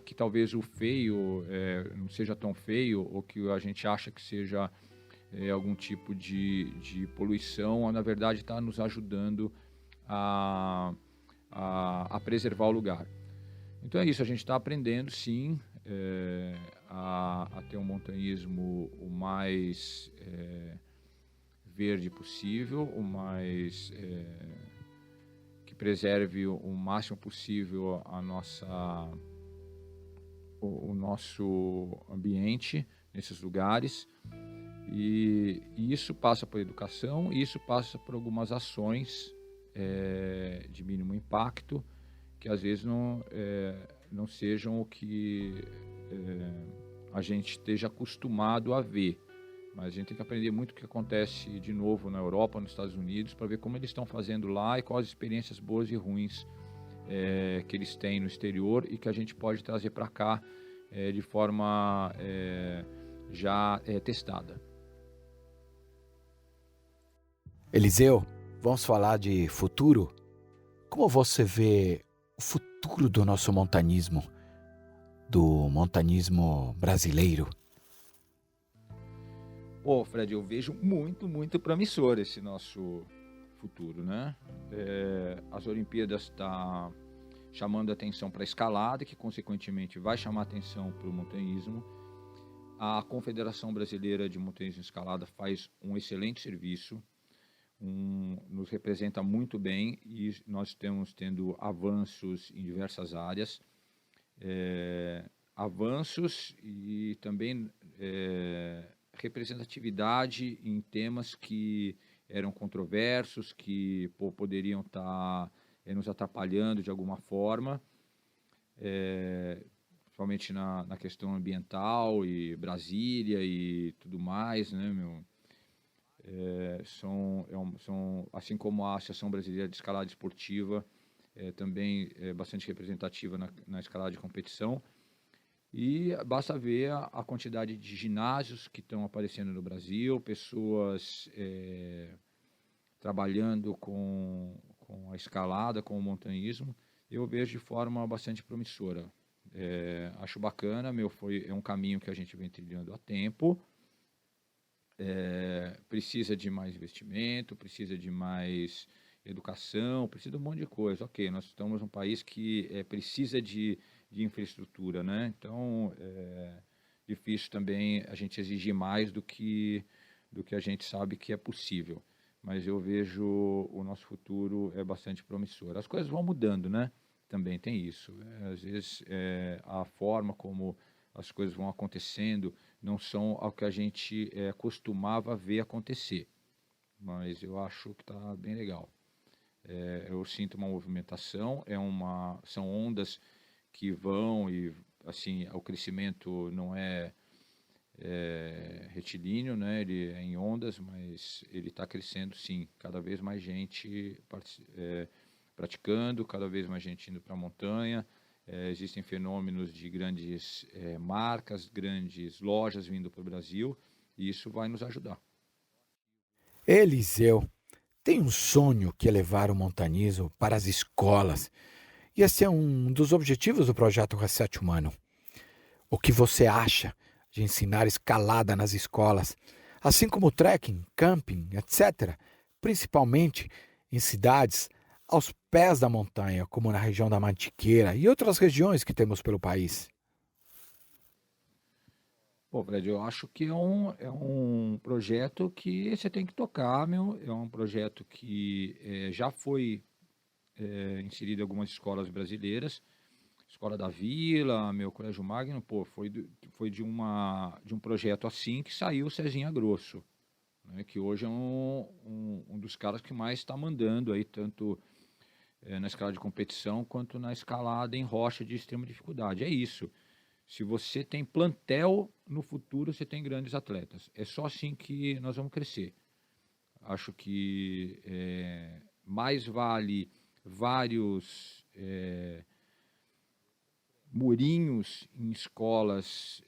que talvez o feio não seja tão feio, ou que a gente acha que seja algum tipo de poluição, na verdade está nos ajudando a preservar o lugar. Então é isso, a gente está aprendendo sim a ter um montanhismo o mais verde possível, o mais que preserve o máximo possível o nosso ambiente nesses lugares. E isso passa por educação, e isso passa por algumas ações de mínimo impacto, que às vezes não sejam o que a gente esteja acostumado a ver. Mas a gente tem que aprender muito o que acontece de novo na Europa, nos Estados Unidos, para ver como eles estão fazendo lá e quais experiências boas e ruins que eles têm no exterior e que a gente pode trazer para cá de forma já testada. Eliseu, vamos falar de futuro? Como você vê o futuro do nosso montanismo, do montanismo brasileiro? Pô, Fred, eu vejo muito promissor esse nosso futuro, né? As Olimpíadas estão chamando atenção para a escalada, que consequentemente vai chamar atenção para o montanhismo. A Confederação Brasileira de Montanhismo e Escalada faz um excelente serviço, nos representa muito bem, e nós estamos tendo avanços em diversas áreas. Avanços e também representatividade em temas que eram controversos, que poderiam estar nos atrapalhando de alguma forma, principalmente na questão ambiental e Brasília e tudo mais, né, são, assim como a Associação Brasileira de Escalada Esportiva, também bastante representativa na escalada de competição. E basta ver a quantidade de ginásios que estão aparecendo no Brasil, pessoas trabalhando com a escalada, com o montanhismo. Eu vejo de forma bastante promissora. Acho bacana, é um caminho que a gente vem trilhando há tempo. Precisa de mais investimento, precisa de mais educação, precisa de um monte de coisa. Ok, nós estamos num país que precisa de infraestrutura, né? Então é difícil também a gente exigir mais do que a gente sabe que é possível. Mas eu vejo o nosso futuro bastante promissor. As coisas vão mudando, né? Também tem isso. Às vezes a forma como as coisas vão acontecendo não são ao que a gente costumava ver acontecer. Mas eu acho que está bem legal. Eu sinto uma movimentação, são ondas que vão e assim o crescimento não é retilíneo, né? Ele é em ondas, mas ele está crescendo sim. Cada vez mais gente praticando, cada vez mais gente indo para a montanha. Existem fenômenos de grandes marcas, grandes lojas vindo para o Brasil, e isso vai nos ajudar. Eliseu, tem um sonho que é levar o montanismo para as escolas. E esse é um dos objetivos do projeto Reset Humano. O que você acha de ensinar escalada nas escolas, assim como trekking, camping, etc., principalmente em cidades aos pés da montanha, como na região da Mantiqueira e outras regiões que temos pelo país? Pô, Fred, eu acho que é um projeto que você tem que tocar, é um projeto que já foi inserido em algumas escolas brasileiras. Escola da Vila, meu Colégio Magno, pô, foi de um projeto assim que saiu o Cezinha Grosso, né, que hoje é um dos caras que mais está mandando aí, tanto na escala de competição quanto na escalada em rocha de extrema dificuldade. É isso. Se você tem plantel, no futuro você tem grandes atletas. É só assim que nós vamos crescer. Acho que mais vale vários murinhos em escolas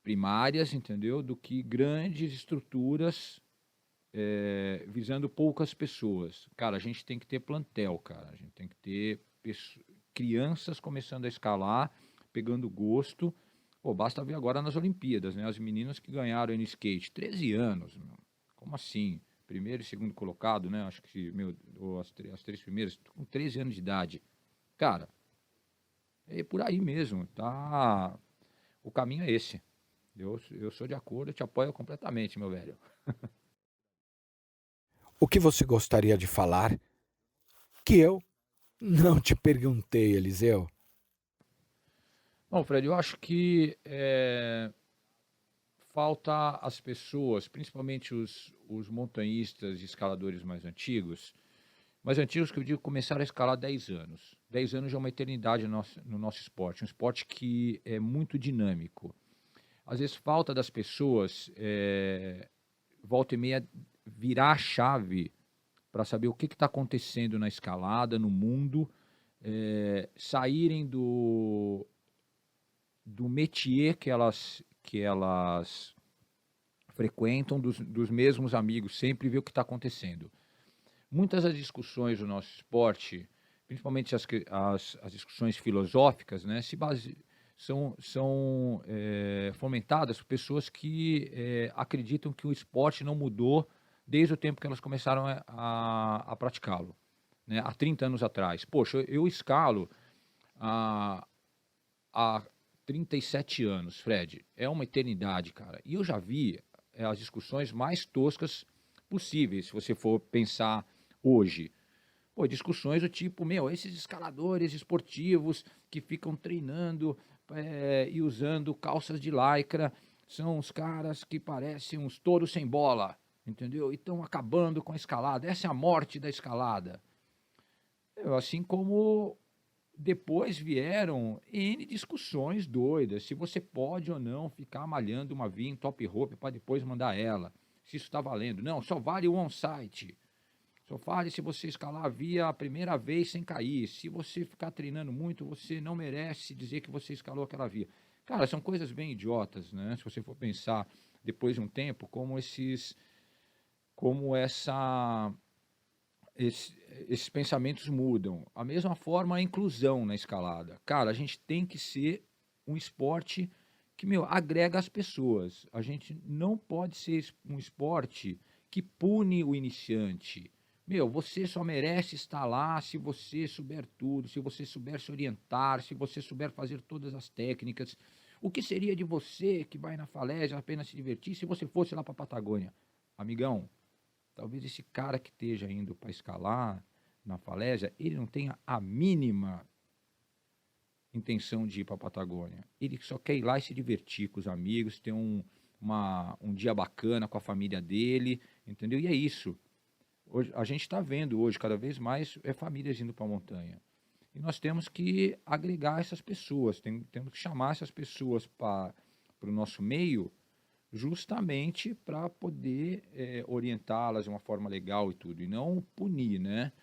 primárias, entendeu? Do que grandes estruturas visando poucas pessoas. Cara, a gente tem que ter plantel, cara. A gente tem que ter crianças começando a escalar, pegando gosto. Pô, basta ver agora nas Olimpíadas, né? As meninas que ganharam no skate, 13 anos, meu. Como assim? Primeiro e segundo colocado, né? Acho que, as três primeiras, com 13 anos de idade. Cara, é por aí mesmo, tá? O caminho é esse. Eu sou de acordo, eu te apoio completamente, meu velho. O que você gostaria de falar que eu não te perguntei, Eliseu? Bom, Fred, eu acho que falta as pessoas, principalmente os montanhistas e escaladores mais antigos que eu digo começaram a escalar há 10 anos. 10 anos já é uma eternidade no nosso esporte, um esporte que é muito dinâmico. Às vezes falta das pessoas, volta e meia, virar a chave para saber o que está acontecendo na escalada, no mundo, saírem do métier que elas frequentam, dos mesmos amigos, sempre ver o que está acontecendo. Muitas das discussões do nosso esporte, principalmente as discussões filosóficas, né, são fomentadas por pessoas que acreditam que o esporte não mudou desde o tempo que elas começaram a praticá-lo, né, há 30 anos atrás. Poxa, eu escalo há 37 anos, Fred. É uma eternidade, cara. E eu já vi as discussões mais toscas possíveis, se você for pensar hoje. Pô, discussões do tipo, esses escaladores esportivos que ficam treinando e usando calças de lycra são os caras que parecem uns touros sem bola, entendeu? E estão acabando com a escalada. Essa é a morte da escalada. Assim como depois vieram N discussões doidas, se você pode ou não ficar malhando uma via em top rope para depois mandar ela, se isso está valendo. Não, só vale o on-site. Só vale se você escalar a via a primeira vez sem cair. Se você ficar treinando muito, você não merece dizer que você escalou aquela via. Cara, são coisas bem idiotas, né? Se você for pensar depois de um tempo, esses pensamentos mudam. A mesma forma a inclusão na escalada. Cara, a gente tem que ser um esporte que, agrega as pessoas. A gente não pode ser um esporte que pune o iniciante. Você só merece estar lá se você souber tudo, se você souber se orientar, se você souber fazer todas as técnicas. O que seria de você que vai na falésia apenas se divertir se você fosse lá para a Patagônia? Amigão, talvez esse cara que esteja indo para escalar na falésia, ele não tenha a mínima intenção de ir para a Patagônia. Ele só quer ir lá e se divertir com os amigos, ter um dia bacana com a família dele, entendeu? E é isso. Hoje, a gente está vendo hoje, cada vez mais, famílias indo para a montanha. E nós temos que agregar essas pessoas, temos que chamar essas pessoas para o nosso meio, justamente para poder orientá-las de uma forma legal e tudo, e não punir, né?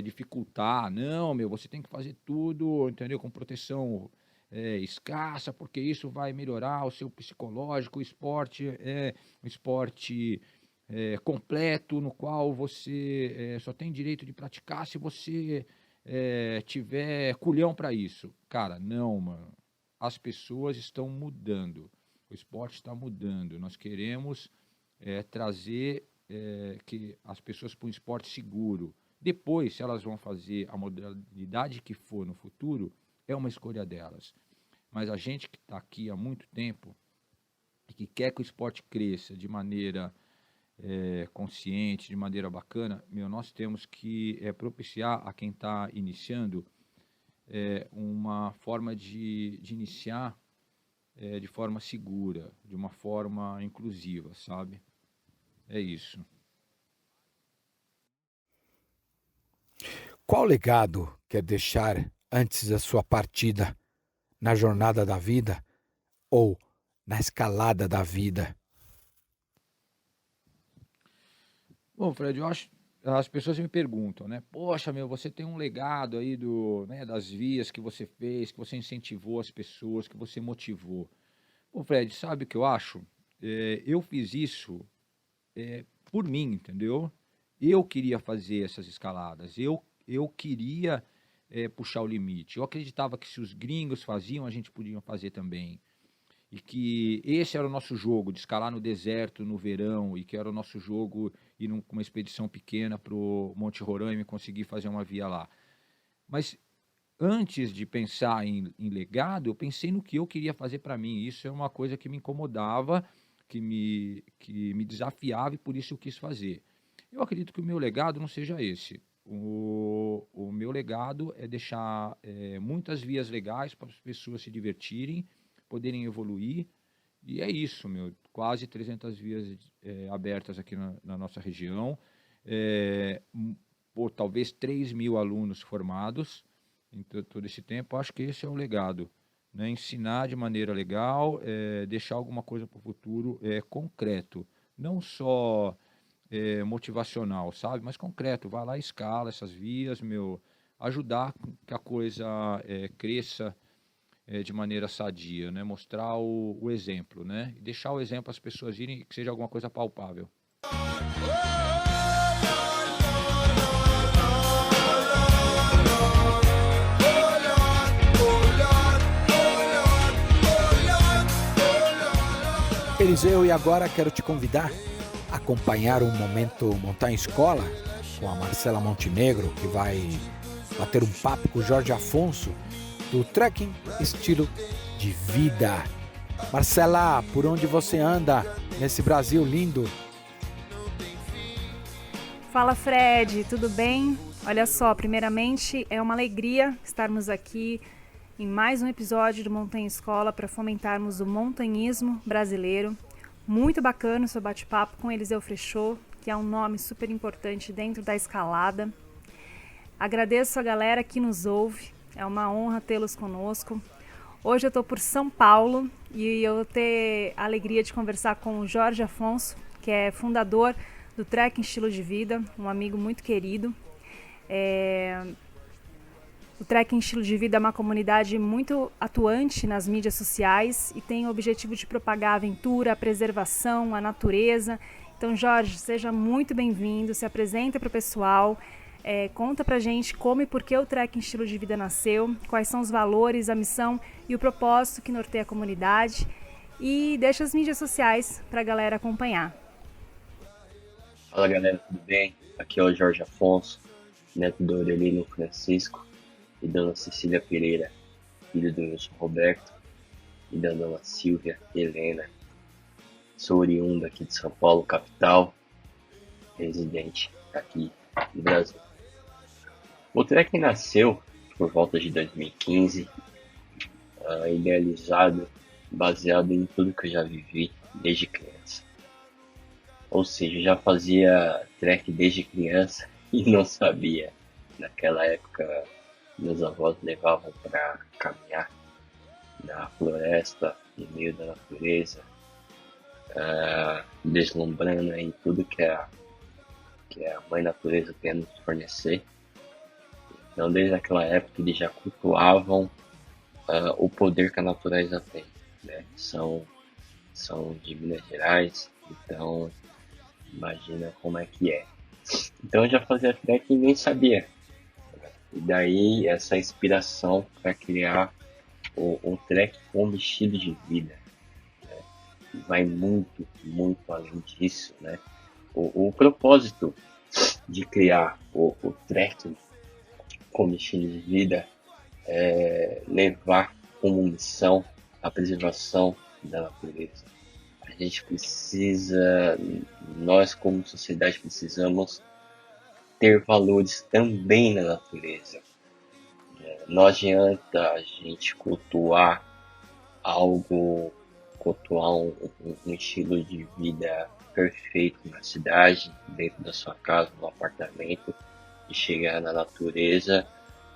Dificultar, não, você tem que fazer tudo, entendeu? Com proteção escassa, porque isso vai melhorar o seu psicológico. O esporte é um esporte completo, no qual você só tem direito de praticar se você tiver culhão para isso. Cara, não, mano. As pessoas estão mudando. O esporte está mudando. Nós queremos trazer que as pessoas para um esporte seguro. Depois, se elas vão fazer a modalidade que for no futuro, é uma escolha delas. Mas a gente que está aqui há muito tempo e que quer que o esporte cresça de maneira consciente, de maneira bacana, nós temos que propiciar a quem está iniciando uma forma de iniciar de forma segura, de uma forma inclusiva, sabe? É isso. Qual legado quer deixar antes da sua partida na jornada da vida ou na escalada da vida? Bom, Fred, eu acho, as pessoas me perguntam, né? Poxa, você tem um legado aí das vias que você fez, que você incentivou as pessoas, que você motivou. Bom, Fred, sabe o que eu acho? Eu fiz isso por mim, entendeu? Eu queria fazer essas escaladas, eu queria puxar o limite. Eu acreditava que se os gringos faziam, a gente podia fazer também. E que esse era o nosso jogo, de escalar no deserto no verão, e que era o nosso jogo ir com uma expedição pequena para o Monte Roraima e conseguir fazer uma via lá. Mas antes de pensar em legado, eu pensei no que eu queria fazer para mim. Isso é uma coisa que me incomodava, que me desafiava, e por isso eu quis fazer. Eu acredito que o meu legado não seja esse. O meu legado é deixar muitas vias legais para as pessoas se divertirem, poderem evoluir, e é isso, quase 300 vias abertas aqui na nossa região, talvez 3.000 alunos formados em todo esse tempo. Acho que esse é o legado, né? Ensinar de maneira legal, deixar alguma coisa para o futuro concreto, não só motivacional, sabe, mas concreto. Vai lá e escala essas vias, ajudar que a coisa cresça de maneira sadia, né? Mostrar o exemplo, né? E deixar o exemplo as pessoas irem, que seja alguma coisa palpável. Eliseu, e agora quero te convidar a acompanhar um momento Montanha Escola com a Marcela Montenegro, que vai bater um papo com o Jorge Afonso, do Trekking Estilo de Vida. Marcela, por onde você anda nesse Brasil lindo? Fala, Fred, tudo bem? Olha só, primeiramente é uma alegria estarmos aqui em mais um episódio do Montanha Escola para fomentarmos o montanhismo brasileiro. Muito bacana o seu bate-papo com Eliseu Frechot, que é um nome super importante dentro da escalada. Agradeço a galera que nos ouve. É uma honra tê-los conosco. Hoje eu estou por São Paulo e eu ter a alegria de conversar com o Jorge Afonso, que é fundador do Trekking Estilo de Vida, um amigo muito querido. O Trekking Estilo de Vida é uma comunidade muito atuante nas mídias sociais e tem o objetivo de propagar a aventura, a preservação, a natureza. Então, Jorge, seja muito bem-vindo, se apresenta para o pessoal. Conta pra gente como e por que o Trekking Estilo de Vida nasceu, quais são os valores, a missão e o propósito que norteia a comunidade, e deixa as mídias sociais pra galera acompanhar. Fala galera, tudo bem? Aqui é o Jorge Afonso, neto do Aurelino Francisco e dona Cecília Pereira, filho do Wilson Roberto e da dona Silvia Helena. Sou oriundo aqui de São Paulo, capital, residente aqui no Brasil. O trekking nasceu por volta de 2015, idealizado, baseado em tudo que eu já vivi desde criança. Ou seja, já fazia trek desde criança e não sabia. Naquela época, meus avós levavam para caminhar na floresta, no meio da natureza, deslumbrando aí tudo que a mãe natureza tem a nos fornecer. Então, desde aquela época, eles já cultuavam o poder que a natureza tem, né? São de Minas Gerais, então imagina como é que é. Então eu já fazia trek e nem sabia. E daí essa inspiração para criar o trek como estilo de vida, né? Vai muito, muito além disso, né? O propósito de criar o trekking como estilo de vida é levar como missão a preservação da natureza, a A gente precisa, nós como sociedade precisamos ter valores também na natureza. Não adianta a gente algo, cultuar um estilo de vida perfeito na cidade, dentro da sua casa, no apartamento, e chegar na natureza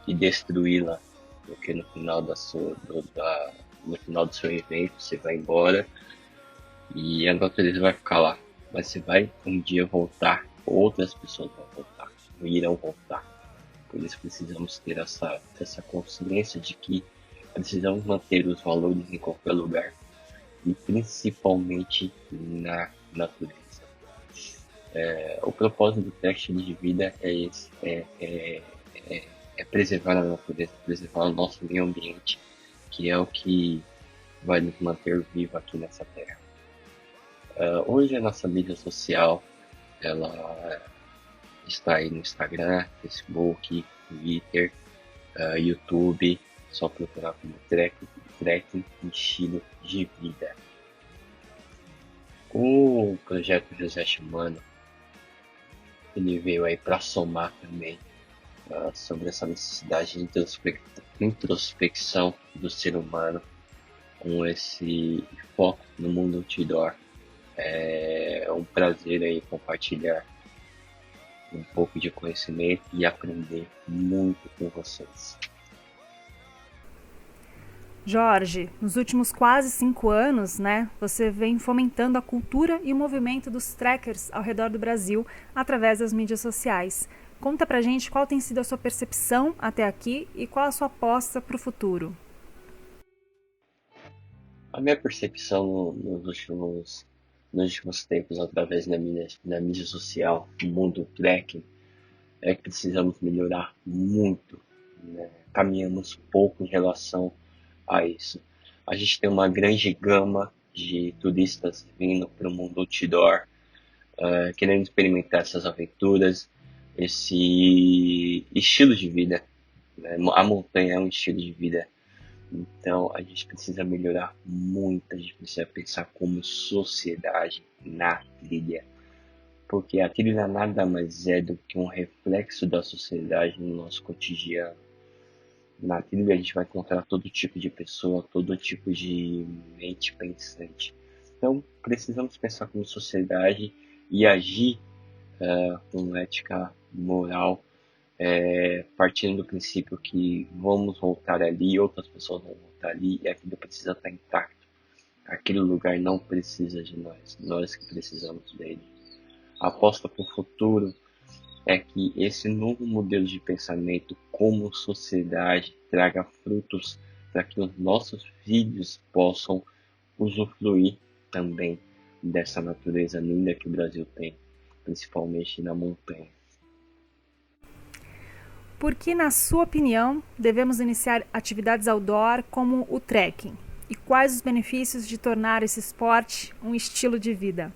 e destruí-la, porque no final no final do seu evento você vai embora e a natureza vai ficar lá. Mas você vai um dia voltar, outras pessoas vão voltar, irão voltar. Por isso precisamos ter essa consciência de que precisamos manter os valores em qualquer lugar e principalmente na natureza. O propósito do teste de vida é esse, é preservar a natureza, preservar o nosso meio ambiente, que é o que vai nos manter vivos aqui nessa terra. Hoje a nossa mídia social, ela está aí no Instagram, Facebook, Twitter, YouTube, só procurar como Trekking Estilo de Vida. O projeto Reset Humano, ele veio aí para somar também sobre essa necessidade de introspecção do ser humano, com esse foco no mundo outdoor. É um prazer aí compartilhar um pouco de conhecimento e aprender muito com vocês. Jorge, nos últimos quase 5 anos, você vem fomentando a cultura e o movimento dos trekkers ao redor do Brasil através das mídias sociais. Conta pra gente qual tem sido a sua percepção até aqui e qual a sua aposta para o futuro. A minha percepção nos últimos tempos, através da mídia social, do mundo trekking, é que precisamos melhorar muito, né? Caminhamos pouco em relação a isso. A gente tem uma grande gama de turistas vindo para o mundo outdoor, querendo experimentar essas aventuras, esse estilo de vida, né? A montanha é um estilo de vida. Então a gente precisa melhorar muito, a gente precisa pensar como sociedade na trilha, porque a trilha nada mais é do que um reflexo da sociedade no nosso cotidiano. Na trilha a gente vai encontrar todo tipo de pessoa, todo tipo de mente pensante. Então precisamos pensar como sociedade e agir com ética moral, partindo do princípio que vamos voltar ali, outras pessoas vão voltar ali e aquilo precisa estar intacto. Aquele lugar não precisa de nós que precisamos dele. A aposta para o futuro é que esse novo modelo de pensamento como sociedade traga frutos para que os nossos filhos possam usufruir também dessa natureza linda que o Brasil tem, principalmente na montanha. Por que, na sua opinião, devemos iniciar atividades outdoor como o trekking? E quais os benefícios de tornar esse esporte um estilo de vida?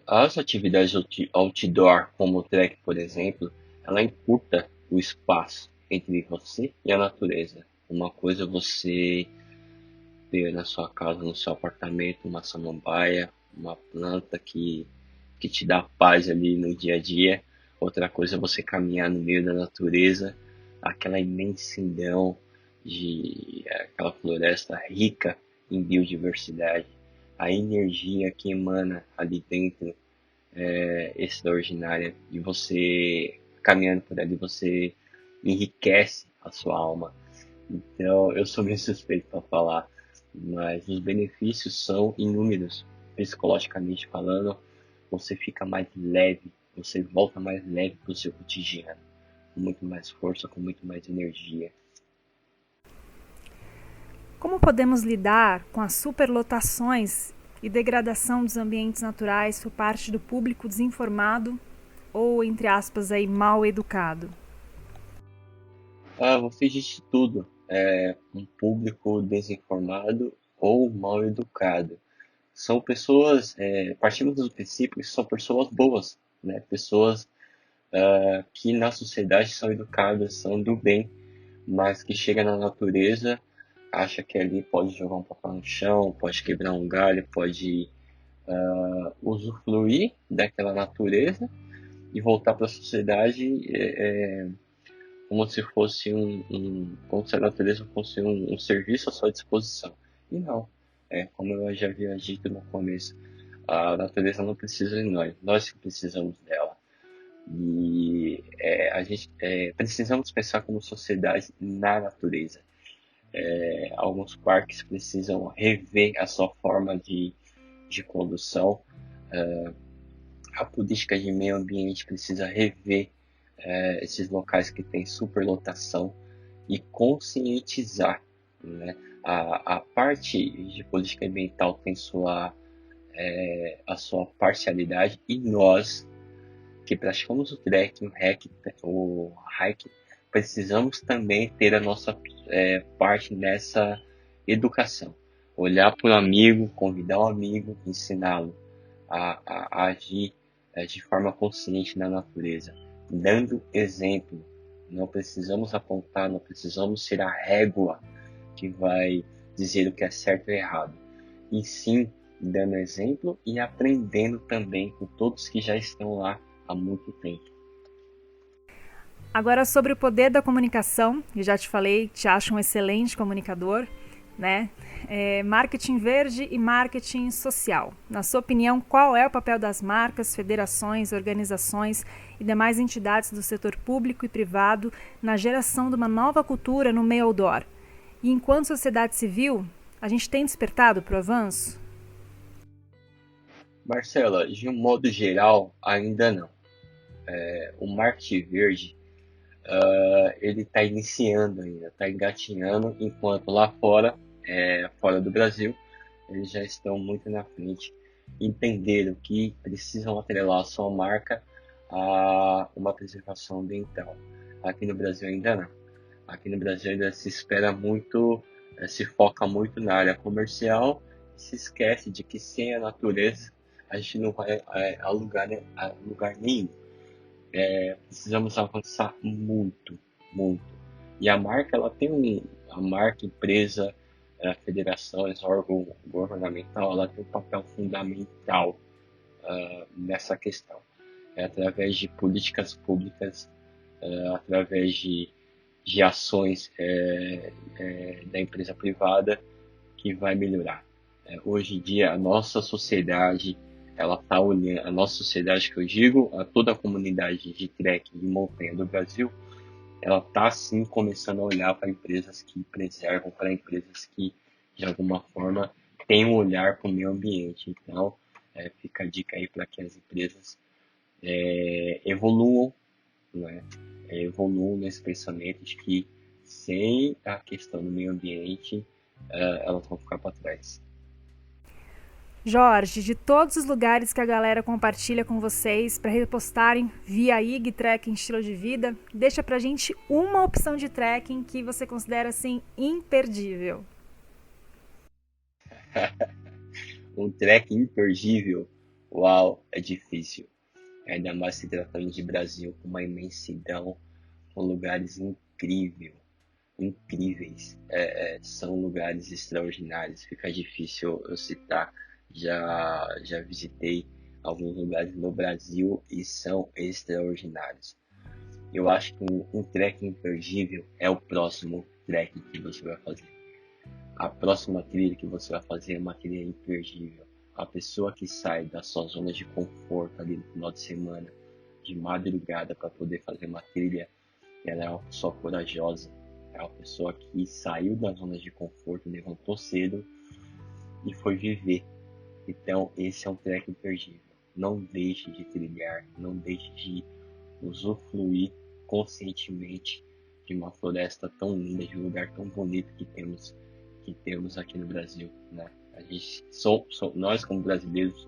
As atividades outdoor, como o trek, por exemplo, ela encurta o espaço entre você e a natureza. Uma coisa é você ter na sua casa, no seu apartamento, uma samambaia, uma planta que te dá paz ali no dia a dia. Outra coisa é você caminhar no meio da natureza, aquela imensidão de aquela floresta rica em biodiversidade. A energia que emana ali dentro é extraordinária, e você caminhando por ali você enriquece a sua alma. Então eu sou meio suspeito para falar, mas os benefícios são inúmeros. Psicologicamente falando, você fica mais leve, você volta mais leve para o seu cotidiano, com muito mais força, com muito mais energia. Como podemos lidar com as superlotações e degradação dos ambientes naturais por parte do público desinformado ou, entre aspas, aí, mal educado? Você disse tudo. Um público desinformado ou mal educado. São pessoas, partimos do princípio que são pessoas boas, né? Pessoas que na sociedade são educadas, são do bem, mas que chegam na natureza, acha que ali pode jogar um papel no chão, pode quebrar um galho, pode usufruir daquela natureza e voltar para a sociedade como se fosse como se a natureza fosse um serviço à sua disposição. E não, como eu já havia dito no começo, a natureza não precisa de nós que precisamos dela. E a gente precisamos pensar como sociedade na natureza. Alguns parques precisam rever a sua forma de condução. A política de meio ambiente precisa rever esses locais que têm superlotação e conscientizar, né? A parte de política ambiental tem a sua parcialidade, e nós que praticamos o trekking, o hike, precisamos também ter a nossa parte nessa educação. Olhar para o amigo, convidar um amigo, ensiná-lo a agir de forma consciente na natureza, dando exemplo. Não precisamos apontar, não precisamos ser a régua que vai dizer o que é certo e errado, e sim dando exemplo e aprendendo também com todos que já estão lá há muito tempo. Agora, sobre o poder da comunicação, eu já te falei, te acho um excelente comunicador, né? Marketing verde e marketing social. Na sua opinião, qual é o papel das marcas, federações, organizações e demais entidades do setor público e privado na geração de uma nova cultura no meio outdoor? E enquanto sociedade civil, a gente tem despertado para o avanço? Marcela, de um modo geral, ainda não. O marketing verde ele está iniciando ainda, está engatinhando, enquanto lá fora, fora do Brasil, eles já estão muito na frente, entenderam que precisam atrelar a sua marca a uma preservação ambiental. Aqui no Brasil ainda não. Aqui no Brasil ainda se espera muito, se foca muito na área comercial e se esquece de que sem a natureza a gente não vai a lugar nenhum. Precisamos avançar muito, muito. E a marca, ela tem a marca, empresa, federações, órgão governamental, ela tem um papel fundamental nessa questão. Através de políticas públicas, através de ações da empresa privada, que vai melhorar. Hoje em dia, a nossa sociedade, ela está olhando, a nossa sociedade, que eu digo, a toda a comunidade de trekking e montanha do Brasil, ela está sim começando a olhar para empresas que preservam, para empresas que de alguma forma têm um olhar para o meio ambiente. Então, fica a dica aí para que as empresas evoluam, né? Evoluam nesse pensamento de que sem a questão do meio ambiente, elas vão ficar para trás. Jorge, de todos os lugares que a galera compartilha com vocês para repostarem via IG Trekking Estilo de Vida, deixa pra gente uma opção de trekking que você considera assim imperdível. Um trekking imperdível? Uau, é difícil. Ainda mais se tratando de Brasil, com uma imensidão, com lugares incríveis. São lugares extraordinários. Fica difícil eu citar. Já visitei alguns lugares no Brasil e são extraordinários. Eu acho que um trekking imperdível é o próximo trekking que você vai fazer. A próxima trilha que você vai fazer é uma trilha imperdível. A pessoa que sai da sua zona de conforto ali no final de semana, de madrugada, para poder fazer uma trilha, ela é uma pessoa corajosa. É uma pessoa que saiu da zona de conforto, levantou cedo e foi viver. Então, esse é um trek imperdível. Não deixe de trilhar, não deixe de usufruir conscientemente de uma floresta tão linda, de um lugar tão bonito que temos aqui no Brasil, né? Nós, como brasileiros,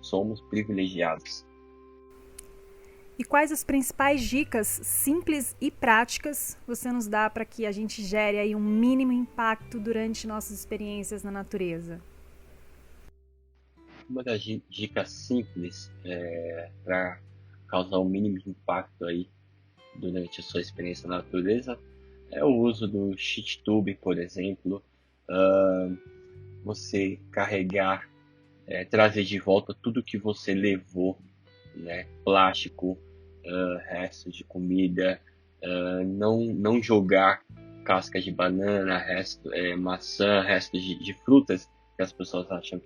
somos privilegiados. E quais as principais dicas simples e práticas você nos dá para que a gente gere aí um mínimo impacto durante nossas experiências na natureza? Uma das dicas simples para causar o mínimo impacto aí durante a sua experiência na natureza é o uso do SheetTube, por exemplo, você carregar, trazer de volta tudo que você levou, né? Plástico, restos de comida, não jogar cascas de banana, maçã, restos de frutas que as pessoas acham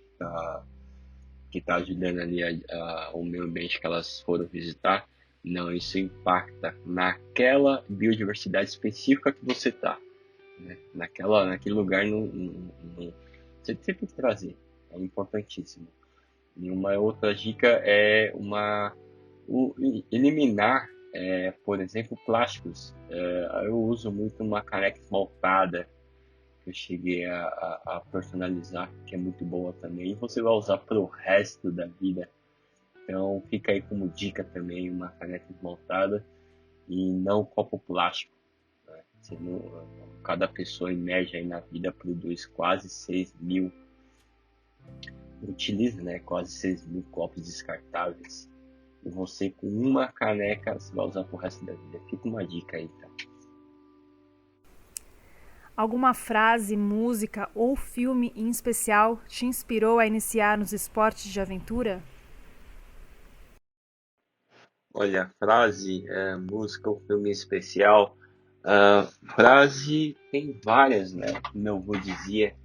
que tá ajudando ali o meio ambiente que elas foram visitar. Não, isso impacta naquela biodiversidade específica que você tá, né? Naquele lugar, você tem que trazer, é importantíssimo. E uma outra dica é eliminar, por exemplo, plásticos. Eu uso muito uma caneca esmaltada, que eu cheguei a personalizar, que é muito boa também, e você vai usar para o resto da vida. Então fica aí como dica também, uma caneca esmaltada e não copo plástico, né? Cada pessoa em média aí na vida produz quase 6 mil, utiliza, né, quase 6 mil copos descartáveis. E você, com uma caneca, você vai usar pro resto da vida. Fica uma dica aí, tá? Alguma frase, música ou filme em especial te inspirou a iniciar nos esportes de aventura? Olha, frase, música ou filme especial. Frase tem várias, né? Como meu avô dizia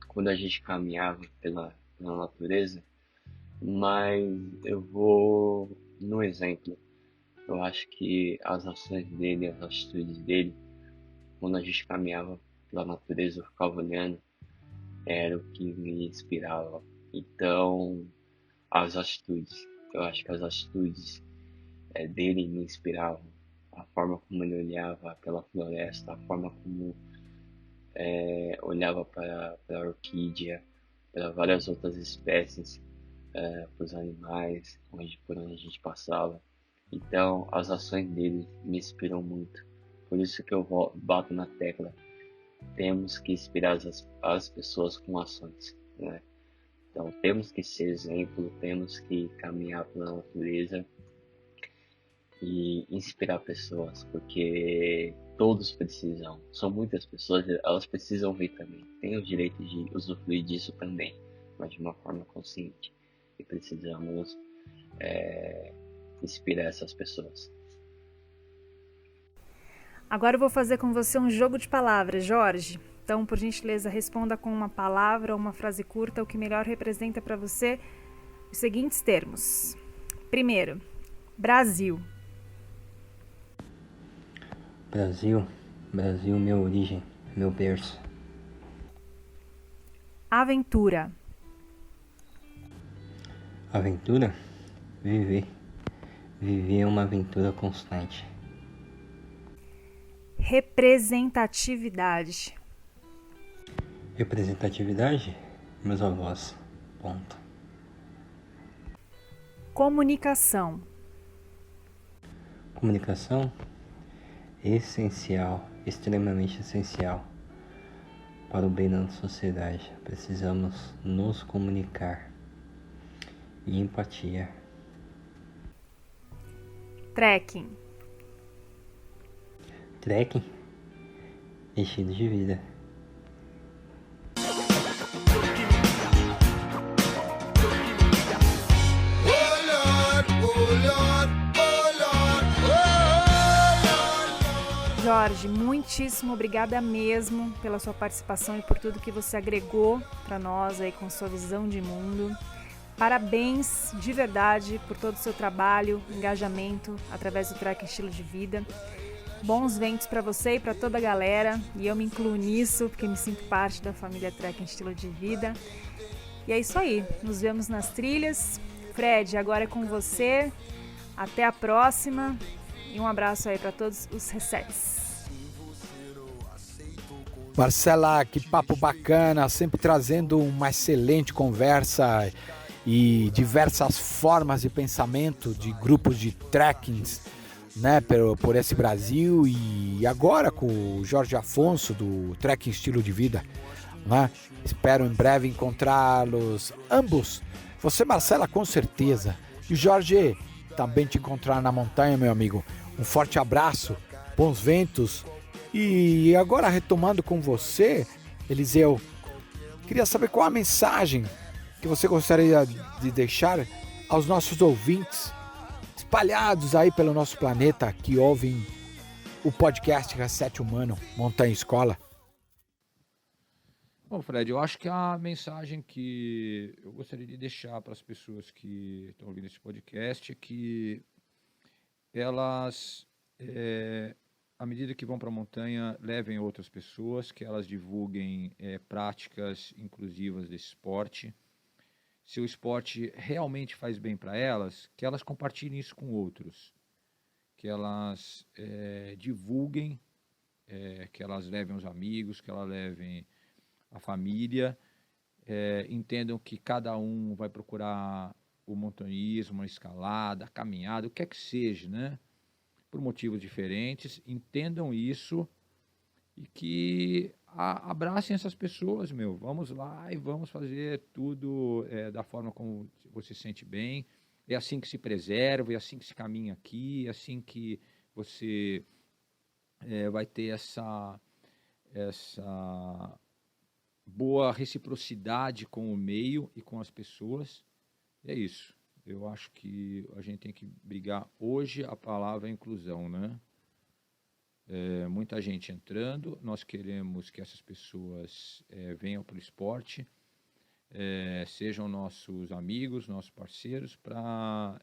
quando a gente caminhava pela natureza, mas eu vou no exemplo. Eu acho que as ações dele, as atitudes dele, quando a gente caminhava pela natureza, eu ficava olhando, era o que me inspirava. Então, eu acho que as atitudes dele me inspiravam. A forma como ele olhava pela floresta, a forma como olhava para a orquídea, para várias outras espécies, para os animais, por onde a gente passava. Então, as ações dele me inspiram muito. Por isso que eu bato na tecla. Temos que inspirar as pessoas com ações, né? Então, temos que ser exemplo, temos que caminhar pela natureza e inspirar pessoas, porque todos precisam, são muitas pessoas, elas precisam ver também, têm o direito de usufruir disso também, mas de uma forma consciente, e precisamos inspirar essas pessoas. Agora eu vou fazer com você um jogo de palavras, Jorge. Então, por gentileza, responda com uma palavra ou uma frase curta o que melhor representa para você os seguintes termos. Primeiro, Brasil. Brasil, minha origem, meu berço. Aventura. Aventura? Viver. Viver é uma aventura constante. Representatividade. Representatividade? Meus avós. Ponto. Comunicação. Comunicação? Essencial, extremamente essencial para o bem da sociedade. Precisamos nos comunicar. E empatia. Trekking. Trekking? Estilo de vida. Jorge, muitíssimo obrigada mesmo pela sua participação e por tudo que você agregou para nós aí com sua visão de mundo. Parabéns de verdade por todo o seu trabalho, engajamento através do Trekking Estilo de Vida. Bons ventos para você e para toda a galera, e eu me incluo nisso porque me sinto parte da família Trekking Estilo de Vida. E é isso aí, nos vemos nas trilhas. Fred, agora é com você. Até a próxima e um abraço aí para todos os resets. Marcela, que papo bacana, sempre trazendo uma excelente conversa e diversas formas de pensamento de grupos de trekkings, né, por esse Brasil, e agora com o Jorge Afonso do Trekking Estilo de Vida, né? Espero em breve encontrá-los ambos. Você, Marcela, com certeza. E o Jorge, também te encontrar na montanha, meu amigo. Um forte abraço, bons ventos. E agora retomando com você, Eliseu, queria saber qual a mensagem que você gostaria de deixar aos nossos ouvintes espalhados aí pelo nosso planeta que ouvem o podcast Reset Humano, Montanha Escola. Bom, Fred, eu acho que a mensagem que eu gostaria de deixar para as pessoas que estão ouvindo esse podcast é que elas, à medida que vão para a montanha, levem outras pessoas, que elas divulguem práticas inclusivas desse esporte. Se o esporte realmente faz bem para elas, que elas compartilhem isso com outros, que elas divulguem, que elas levem os amigos, que elas levem a família, entendam que cada um vai procurar o montanhismo, a escalada, a caminhada, o que é que seja, né? Por motivos diferentes, entendam isso e que abracem essas pessoas, vamos lá e vamos fazer tudo da forma como você se sente bem, é assim que se preserva, é assim que se caminha aqui, é assim que você vai ter essa boa reciprocidade com o meio e com as pessoas. E é isso. Eu acho que a gente tem que brigar hoje a palavra inclusão, né? Muita gente entrando, nós queremos que essas pessoas venham para o esporte, sejam nossos amigos, nossos parceiros, para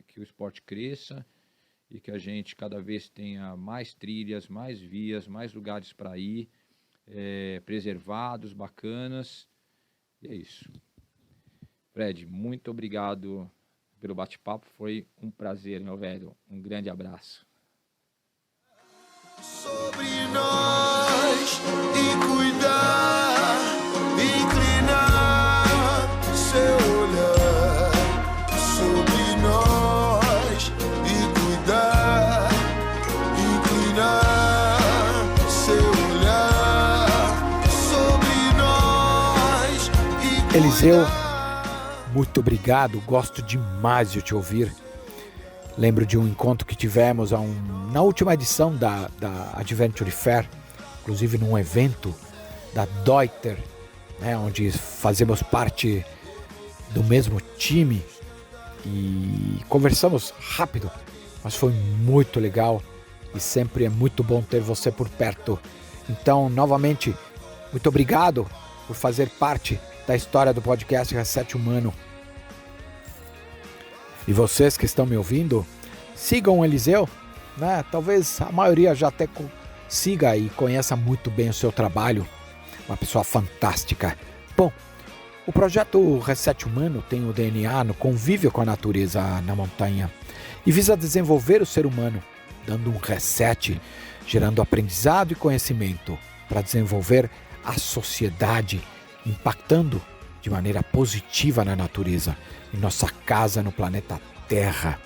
que o esporte cresça e que a gente cada vez tenha mais trilhas, mais vias, mais lugares para ir, preservados, bacanas, e é isso. Fred, muito obrigado pelo bate-papo, foi um prazer, meu velho, um grande abraço. Sobre nós e cuidar, inclinar seu olhar. Sobre nós e cuidar, inclinar seu olhar. Sobre nós e cuidar. Eliseu, muito obrigado, gosto demais de te ouvir. Lembro de um encontro que tivemos na última edição da Adventure Fair, inclusive num evento da Deuter, né, onde fazemos parte do mesmo time e conversamos rápido, mas foi muito legal e sempre é muito bom ter você por perto. Então, novamente, muito obrigado por fazer parte da história do podcast Reset Humano. E vocês que estão me ouvindo, sigam o Eliseu, né? Talvez a maioria já até siga e conheça muito bem o seu trabalho. Uma pessoa fantástica. Bom, o projeto Reset Humano tem o DNA no convívio com a natureza na montanha e visa desenvolver o ser humano, dando um reset, gerando aprendizado e conhecimento para desenvolver a sociedade, impactando de maneira positiva na natureza, em nossa casa no planeta Terra.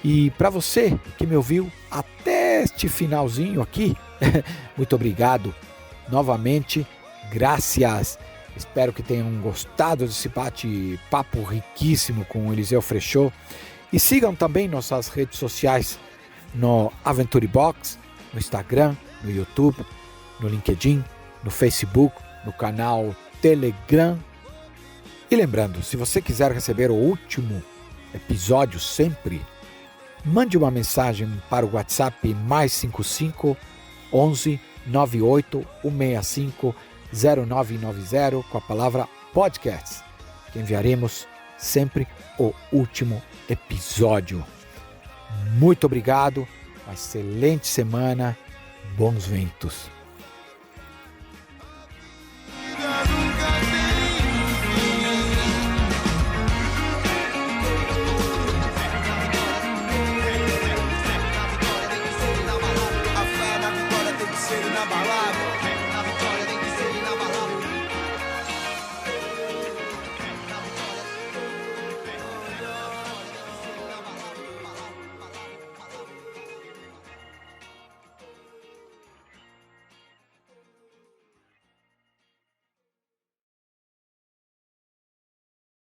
E para você que me ouviu até este finalzinho aqui, muito obrigado novamente, graças. Espero que tenham gostado desse bate-papo riquíssimo com o Eliseu Frechot. E sigam também nossas redes sociais no Aventure Box, no Instagram, no YouTube, no LinkedIn, no Facebook, no canal Telegram. E lembrando, se você quiser receber o último episódio sempre, mande uma mensagem para o WhatsApp +55 11 98 165 0990 com a palavra podcast, que enviaremos sempre o último episódio. Muito obrigado, uma excelente semana, bons ventos.